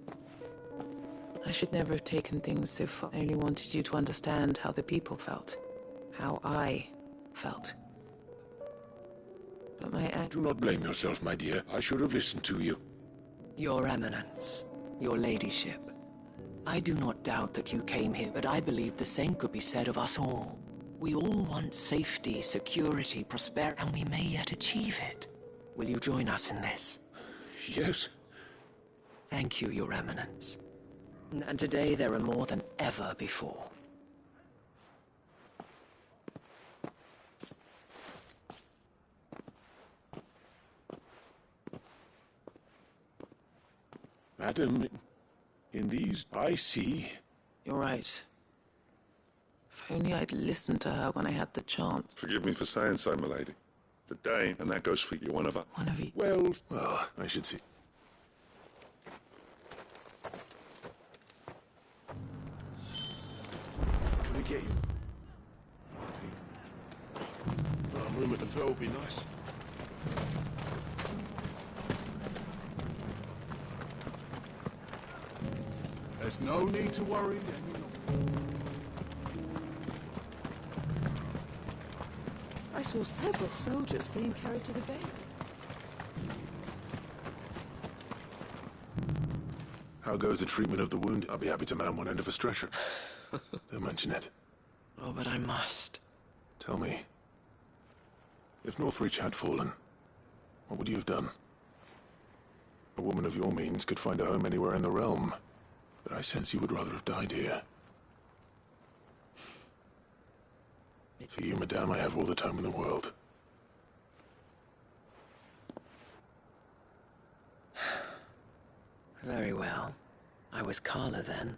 I should never have taken things so far. I only wanted you to understand how the people felt. How I felt. But my act... Do not blame yourself, my dear. I should have listened to you. Your Eminence, your ladyship, I do not doubt that you came here, but I believe the same could be said of us all. We all want safety, security, prosperity, and we may yet achieve it. Will you join us in this? Yes. Thank you, Your Eminence. And today there are more than ever before. Madam, in these I see... You're right. If only I'd listened to her when I had the chance. Forgive me for saying so, my lady. The Dane, and that goes for you, one of us. One of you. Well, I should see. Can I get you? A room at the Vale would be nice. There's no need to worry. I saw several soldiers being carried to the Vale. How goes the treatment of the wounded? I'll be happy to man one end of a stretcher. Don't mention it. Oh, but I must. Tell me. If Northreach had fallen, what would you have done? A woman of your means could find a home anywhere in the realm. But I sense you would rather have died here. For you, madame, I have all the time in the world. Very well. I was Carla then.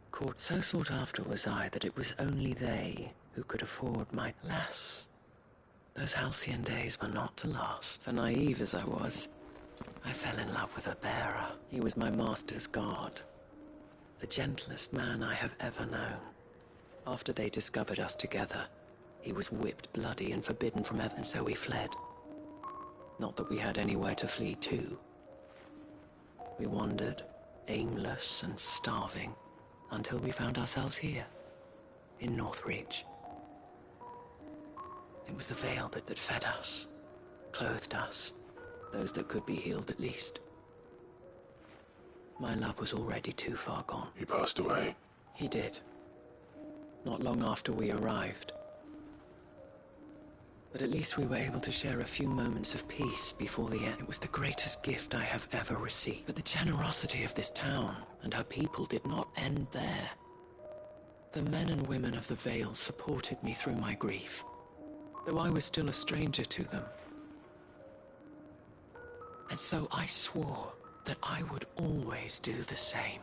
Court so sought after was I that it was only they who could afford my... Alas, those halcyon days were not to last. For naive as I was, I fell in love with a bearer. He was my master's guard. The gentlest man I have ever known. After they discovered us together, he was whipped bloody and forbidden from heaven, so we fled. Not that we had anywhere to flee to. We wandered, aimless and starving, until we found ourselves here, in Northreach. It was the Vale that fed us, clothed us, those that could be healed at least. My love was already too far gone. He passed away. He did. Not long after we arrived. But at least we were able to share a few moments of peace before the end. It was the greatest gift I have ever received. But the generosity of this town and her people did not end there. The men and women of the Vale supported me through my grief, though I was still a stranger to them. And so I swore that I would always do the same.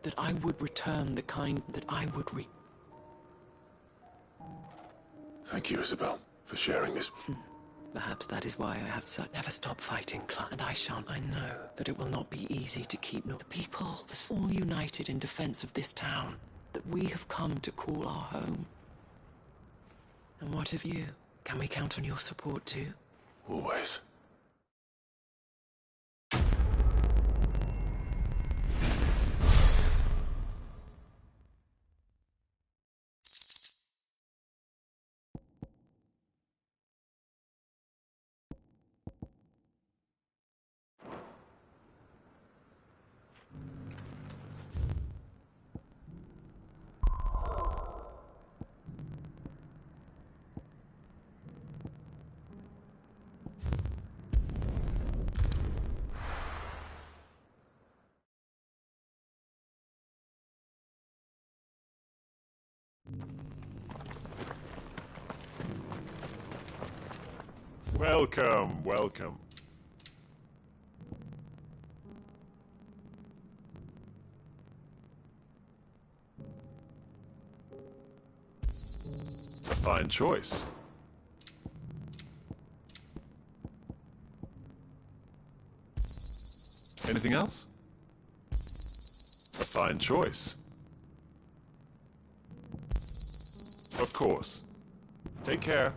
that I would return the kind that I would Thank you, Isabel, for sharing this. Perhaps that is why I have said never stop fighting, Clive. And I shan't. I know that it will not be easy to keep the people all united in defense of this town that we have come to call our home. And what of you? Can we count on your support too? Always. Welcome, welcome. A fine choice. Anything else? A fine choice. Of course. Take care.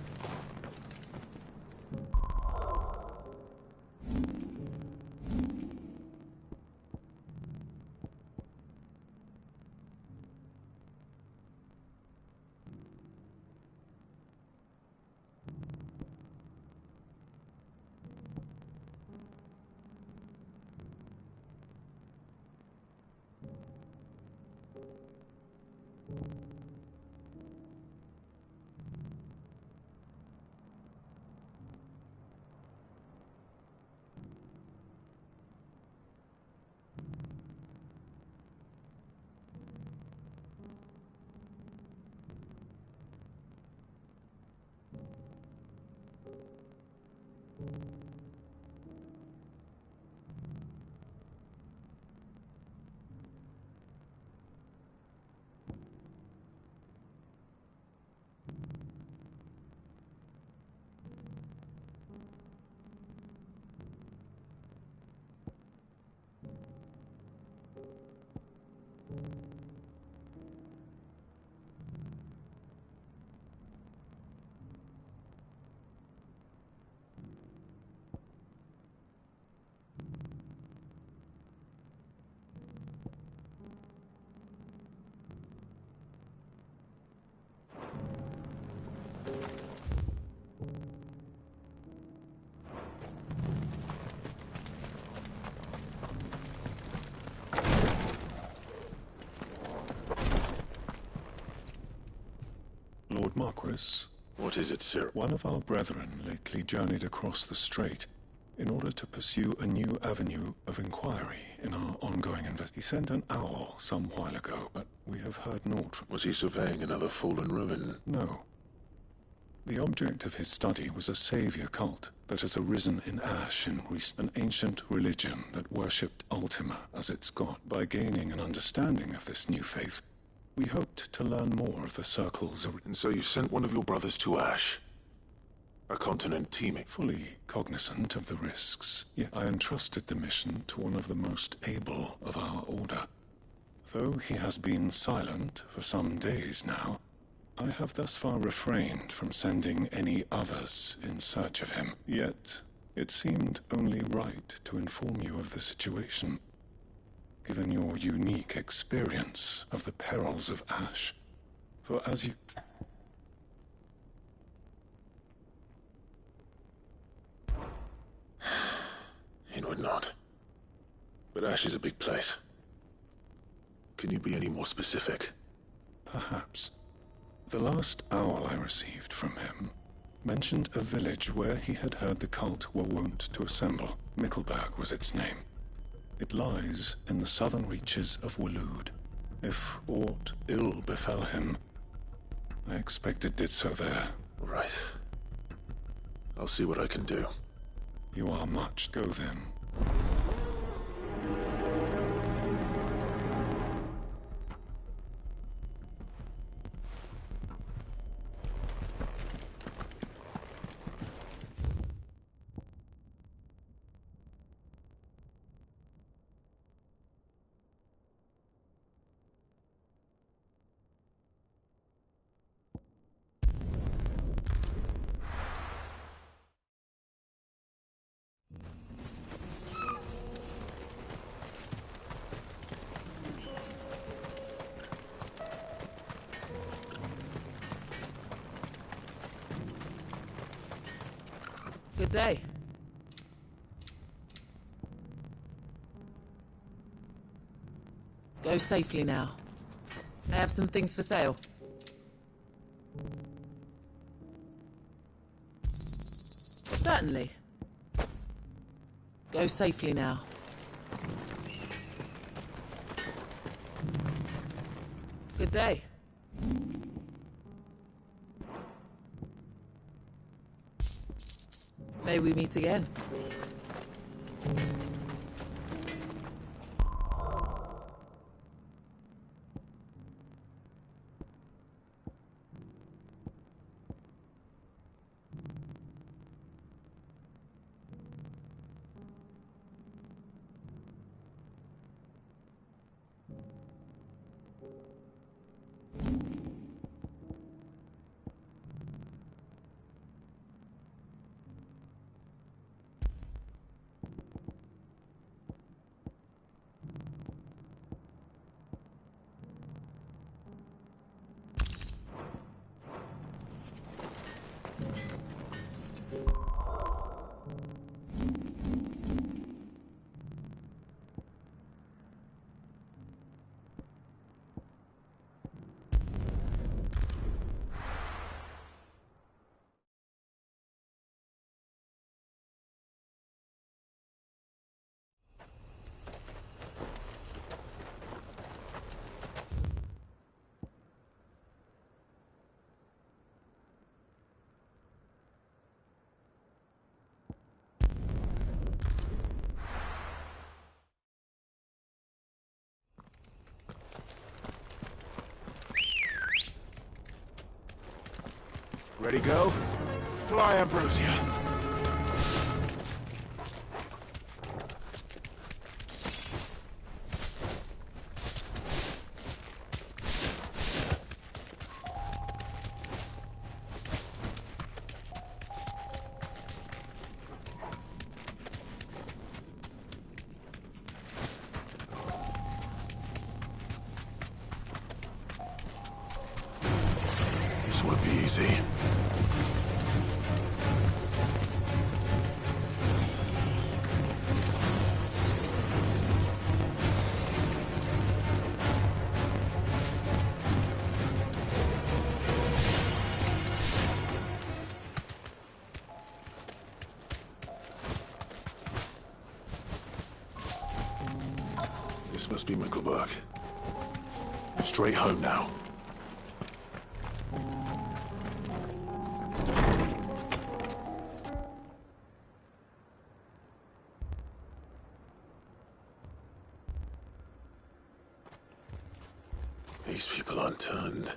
Lord Marquis. What is it, sir? One of our brethren lately journeyed across the strait in order to pursue a new avenue of inquiry in our ongoing investigation. He sent an owl some while ago, but we have heard naught from... Was he surveying another fallen ruin? No. The object of his study was a savior cult that has arisen in Ash in an ancient religion that worshipped Ultima as its god. By gaining an understanding of this new faith, we hoped to learn more of the Circle's... And so you sent one of your brothers to Ash? A continent teeming? Fully cognizant of the risks, yet I entrusted the mission to one of the most able of our order. Though he has been silent for some days now, I have thus far refrained from sending any others in search of him. Yet, it seemed only right to inform you of the situation, given your unique experience of the perils of Ash. For as you... It would not. But Ash is a big place. Can you be any more specific? Perhaps. The last owl I received from him mentioned a village where he had heard the cult were wont to assemble. Mickleburg was its name. It lies in the southern reaches of Waloed. If aught ill befell him, I expect it did so there. Right. I'll see what I can do. You are much. Go then. Good day. Go safely now. I have some things for sale. Certainly. Go safely now. Good day. May we meet again. Ready, go? Fly, Ambrosia. This won't be easy. This must be Mickelberg. Straight home now. These people aren't turned.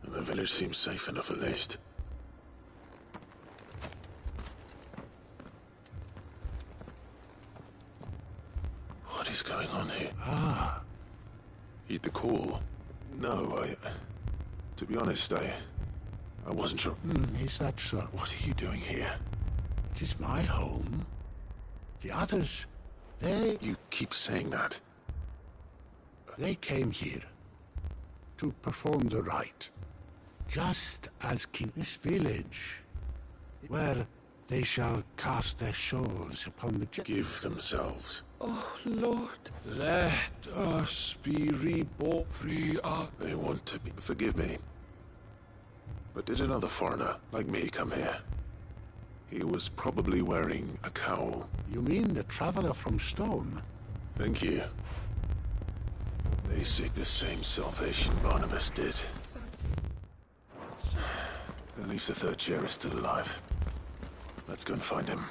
And the village seems safe enough at least. What is going on here? Ah. Heed the call. No, to be honest, I wasn't sure. Is that so? What are you doing here? It is my home. The others, You keep saying that. they came here to perform the rite. Just as King this village, where they shall cast their shawls upon the... Give themselves. Oh, Lord, let us be reborn free. They want to be... Forgive me. But did another foreigner, like me, come here? He was probably wearing a cowl. You mean the traveler from Stone? Thank you. They seek the same salvation Barnabas did. At least the third chair is still alive. Let's go and find him.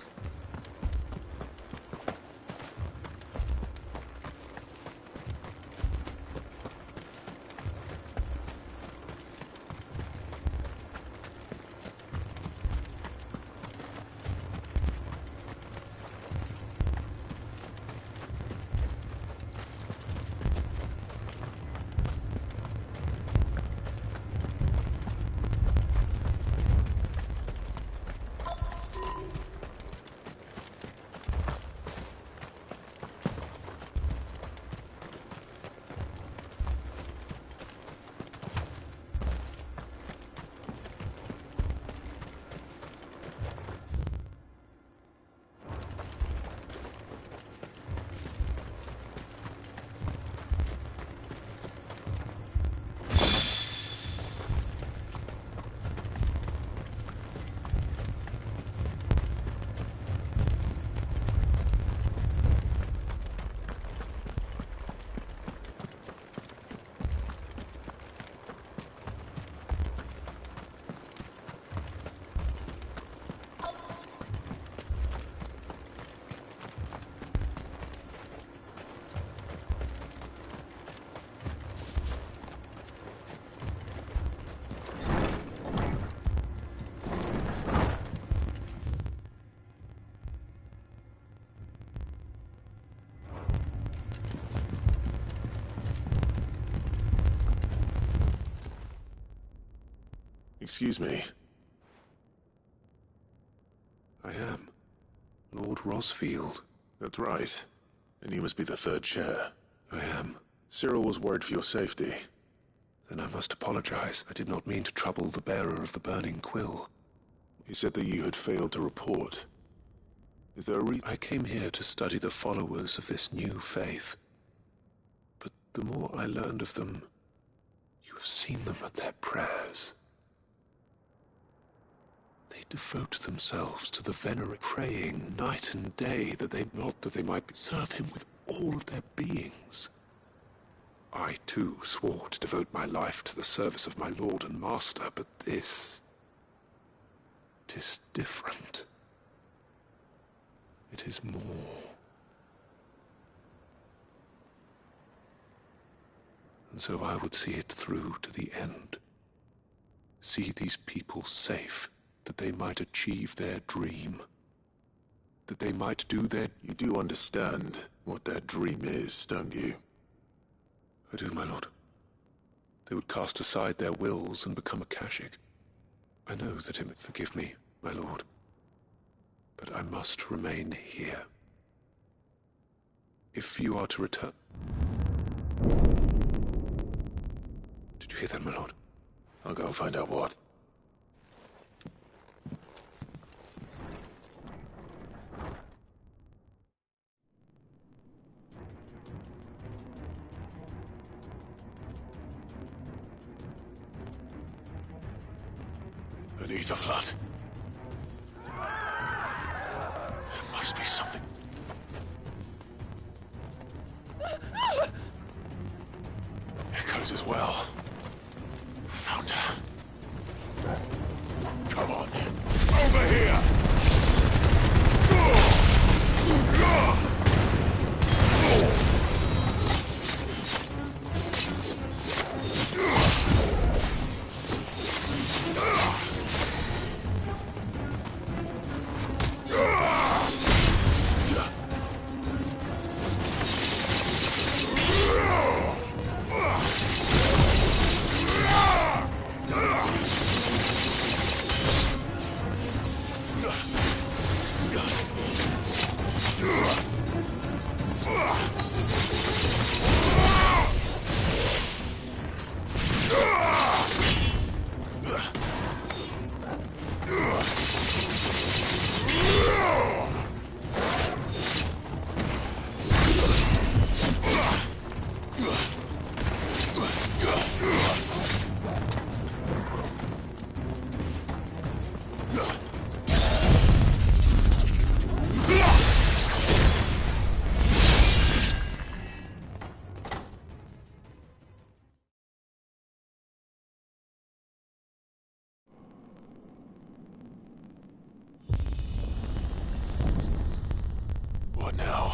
Excuse me. I am. Lord Rosfield. That's right. And you must be the third chair. I am. Cyril was worried for your safety. Then I must apologize. I did not mean to trouble the bearer of the burning quill. He said that you had failed to report. Is there a reason? I came here to study the followers of this new faith. But the more I learned of them, you have seen them at their prayers. They devote themselves to the venerate, praying night and day that they might serve him with all of their beings. I too swore to devote my life to the service of my lord and master, but this... it is different. It is more. And so I would see it through to the end. See these people safe, that they might achieve their dream. That they might do their... You do understand what their dream is, don't you? I do, my lord. They would cast aside their wills and become Akashic. I know that it... Forgive me, my lord. But I must remain here. If you are to return... Did you hear that, my lord? I'll go and find out what. An ether flood. There must be something. Echoes as well. Found her. Come on. Over here! What now?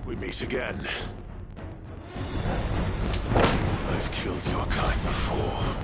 We meet again. I've killed your kind before.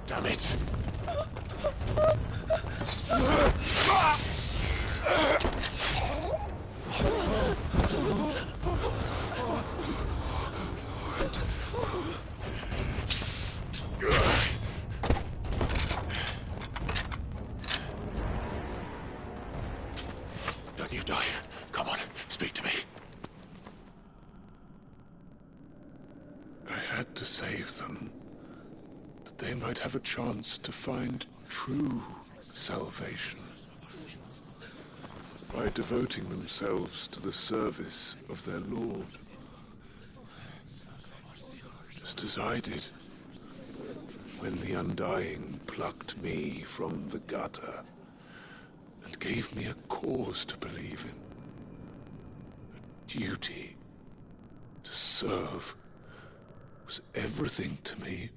Damn it. Don't you die. Come on, speak to me. I had to save them, that they might have a chance to find true salvation. By devoting themselves to the service of their Lord. Just as I did, when the Undying plucked me from the gutter and gave me a cause to believe in. A duty to serve was everything to me,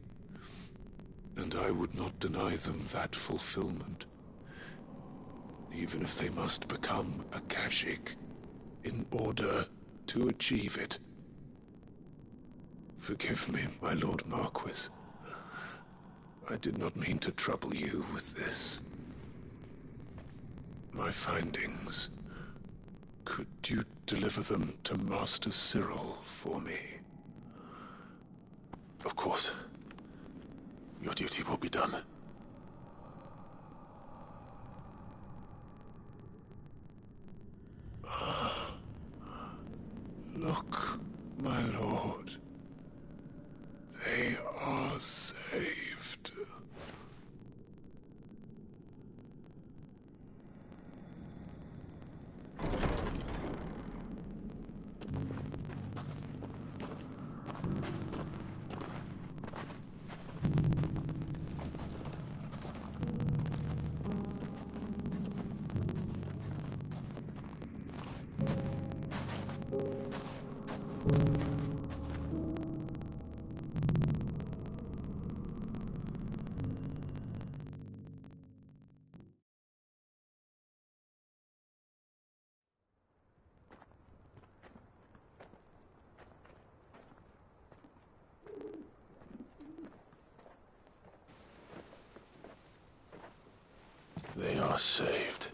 and I would not deny them that fulfillment, even if they must become a Kashik in order to achieve it. Forgive me, my Lord Marquis. I did not mean to trouble you with this. My findings. Could you deliver them to Master Cyril for me? Of course. Your duty will be done. Look, my lord. They are saved. They are saved.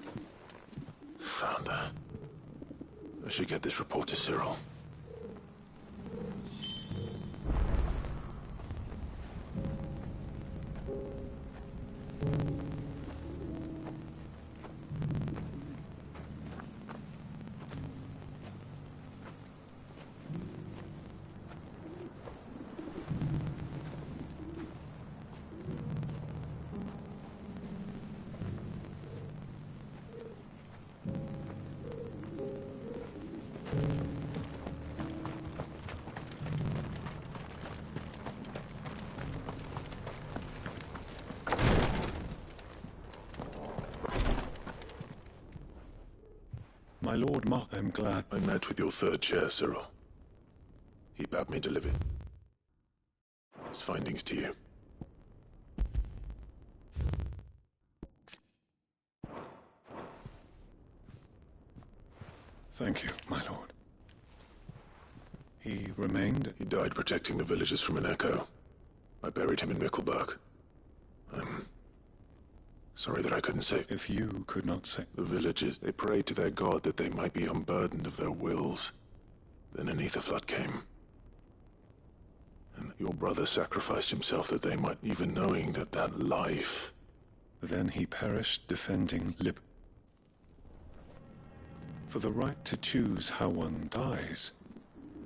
Founder. I should get this report to Cyril. My Lord Mark, I'm glad. I met with your third chair, Cyril. He bade me deliver his findings to you. Thank you, my lord. He remained? He died protecting the villagers from an echo. I buried him in Mickelberg. I'm sorry that I couldn't save. If you could not save the villagers, they prayed to their god that they might be unburdened of their wills. Then an ether flood came. And your brother sacrificed himself that they might, even knowing that life. Then he perished defending lib. For the right to choose how one dies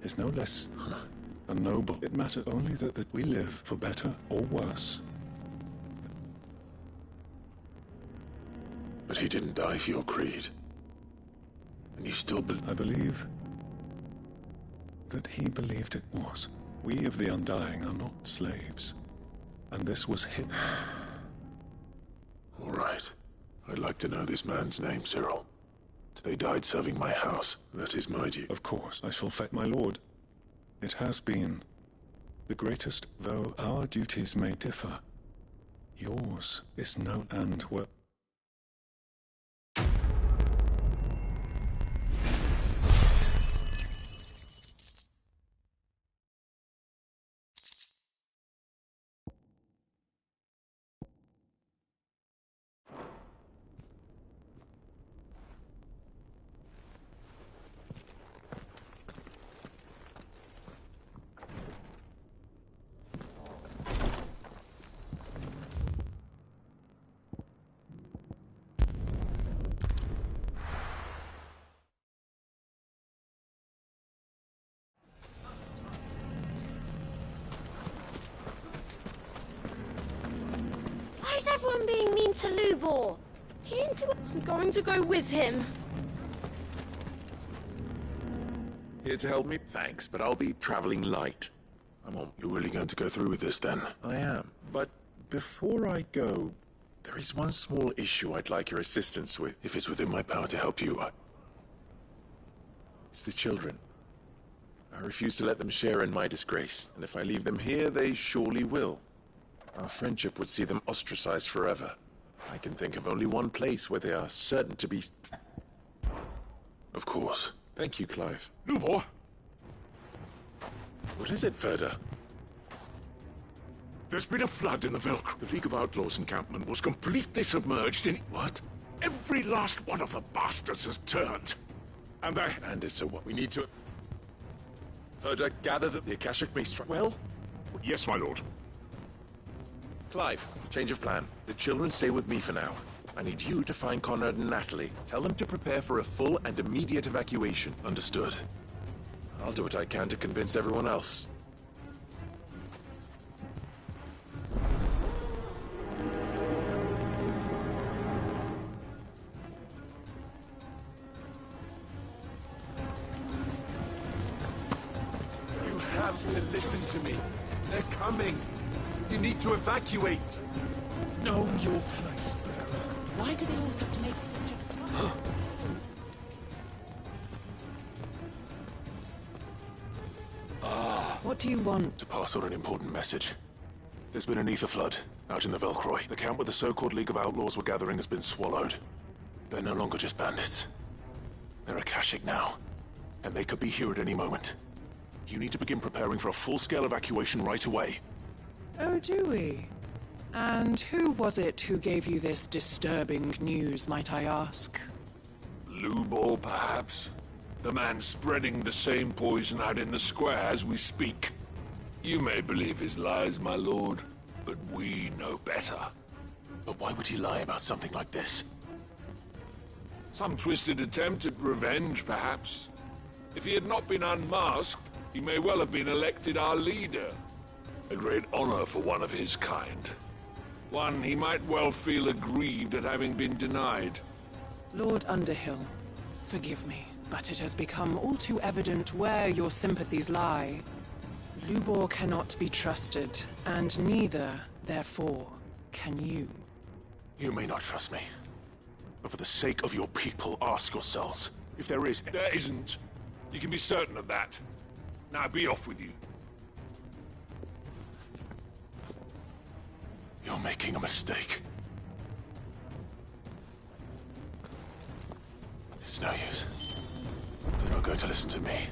is no less a noble. It matters only that we live for better or worse. But he didn't die for your creed. And you still I believe that he believed it was. We of the Undying are not slaves. And this was his. All right. I'd like to know this man's name, Cyril. They died serving my house. That is my duty. Of course, I shall fetch my lord. It has been the greatest, though our duties may differ. Yours is known and were is everyone being mean to Lubor? He didn't do it. I'm going to go with him. Here to help me? Thanks, but I'll be traveling light. You're really going to go through with this then? I am. But before I go, there is one small issue I'd like your assistance with. If it's within my power to help you, It's the children. I refuse to let them share in my disgrace, and if I leave them here, they surely will. Our friendship would see them ostracized forever. I can think of only one place where they are certain to be... Of course. Thank you, Clive. Lubor! What is it, Ferda? There's been a flood in the Velcro. The League of Outlaws encampment was completely submerged in... What? Every last one of the bastards has turned. And they... Bandits are what we need to... Ferda, gather that the Akashic may strike... Well? Yes, my lord. Clive, change of plan. The children stay with me for now. I need you to find Conrad and Natalie. Tell them to prepare for a full and immediate evacuation. Understood. I'll do what I can to convince everyone else. You have to listen to me. They're coming. You need to evacuate. Know your place, Vera. Why do they always have to make such a... What do you want? To pass on an important message. There's been an ether flood out in the Velcroy. The camp where the so-called League of Outlaws were gathering has been swallowed. They're no longer just bandits. They're Akashic now, and they could be here at any moment. You need to begin preparing for a full-scale evacuation right away. Oh, do we? And who was it who gave you this disturbing news, might I ask? Lubor, perhaps? The man spreading the same poison out in the square as we speak. You may believe his lies, my lord, but we know better. But why would he lie about something like this? Some twisted attempt at revenge, perhaps. If he had not been unmasked, he may well have been elected our leader. A great honor for one of his kind. One he might well feel aggrieved at having been denied. Lord Underhill, forgive me, but it has become all too evident where your sympathies lie. Lubor cannot be trusted, and neither, therefore, can you. You may not trust me, but for the sake of your people, ask yourselves if there is... There isn't. You can be certain of that. Now be off with you. You're making a mistake. It's no use. They're not going to listen to me.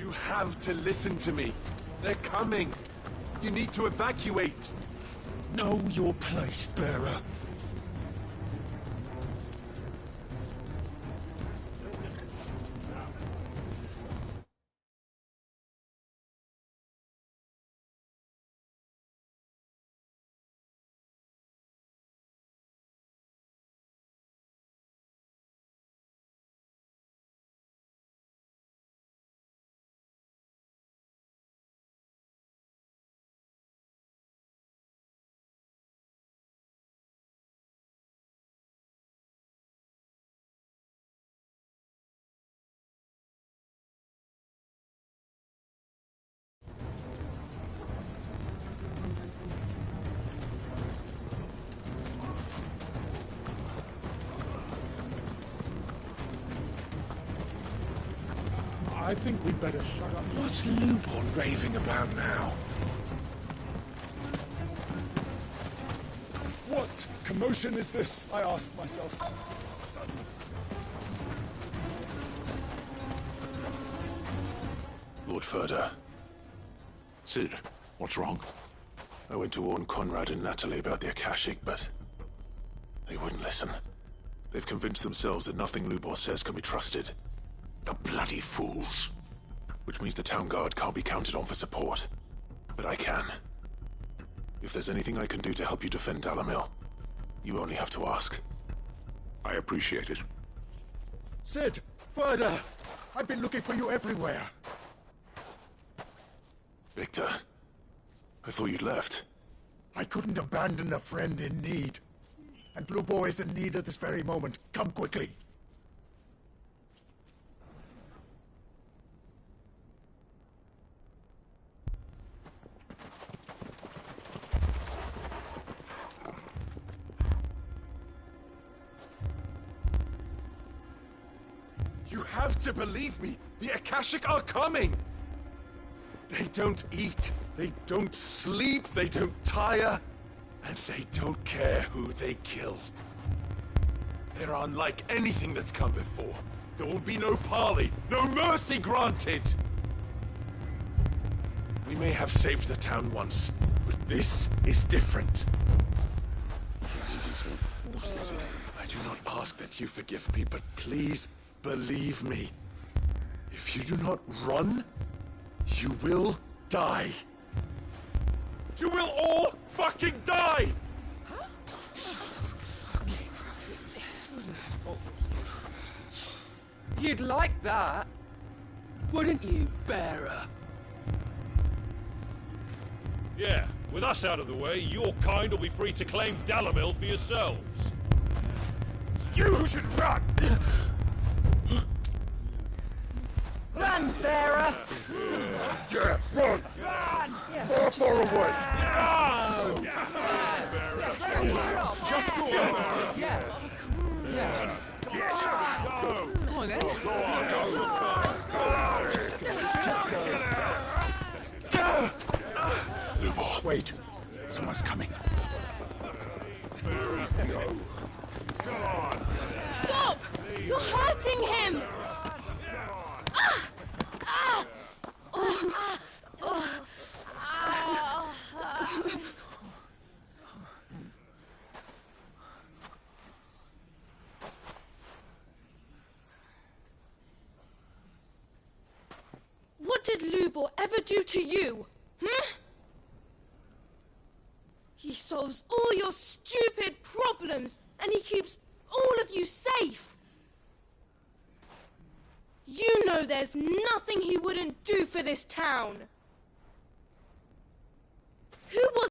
You have to listen to me. They're coming. You need to evacuate. Know your place, bearer. I think we'd better shut up. What's Lubor raving about now? What commotion is this? I asked myself. Lord Furder. Sid, what's wrong? I went to warn Conrad and Natalie about the Akashic, but they wouldn't listen. They've convinced themselves that nothing Lubor says can be trusted. The bloody fools. Which means the town guard can't be counted on for support. But I can. If there's anything I can do to help you defend Dalamil, you only have to ask. I appreciate it. Sid! Further! I've been looking for you everywhere. Victor, I thought you'd left. I couldn't abandon a friend in need. And Lubor is in need at this very moment. Come quickly. You have to believe me. The Akashic are coming. They don't eat, they don't sleep, they don't tire, and they don't care who they kill. They're unlike anything that's come before. There will be no parley, no mercy granted. We may have saved the town once, but this is different. I do not ask that you forgive me, but please believe me. If you do not run, you will die. You will all fucking die! You'd like that, wouldn't you, bearer? Yeah, with us out of the way, your kind will be free to claim Dalamil for yourselves. You should run! Run, bearer! Yeah, run! Run! Far, far away! Just go on! Yeah. Yeah. Yes! Go on then. Lubor, wait. Someone's coming. Stop! You're hurting him! What did Lubor ever do to you? He solves all your stupid problems, and he keeps all of you safe. You know there's nothing he wouldn't do for this town.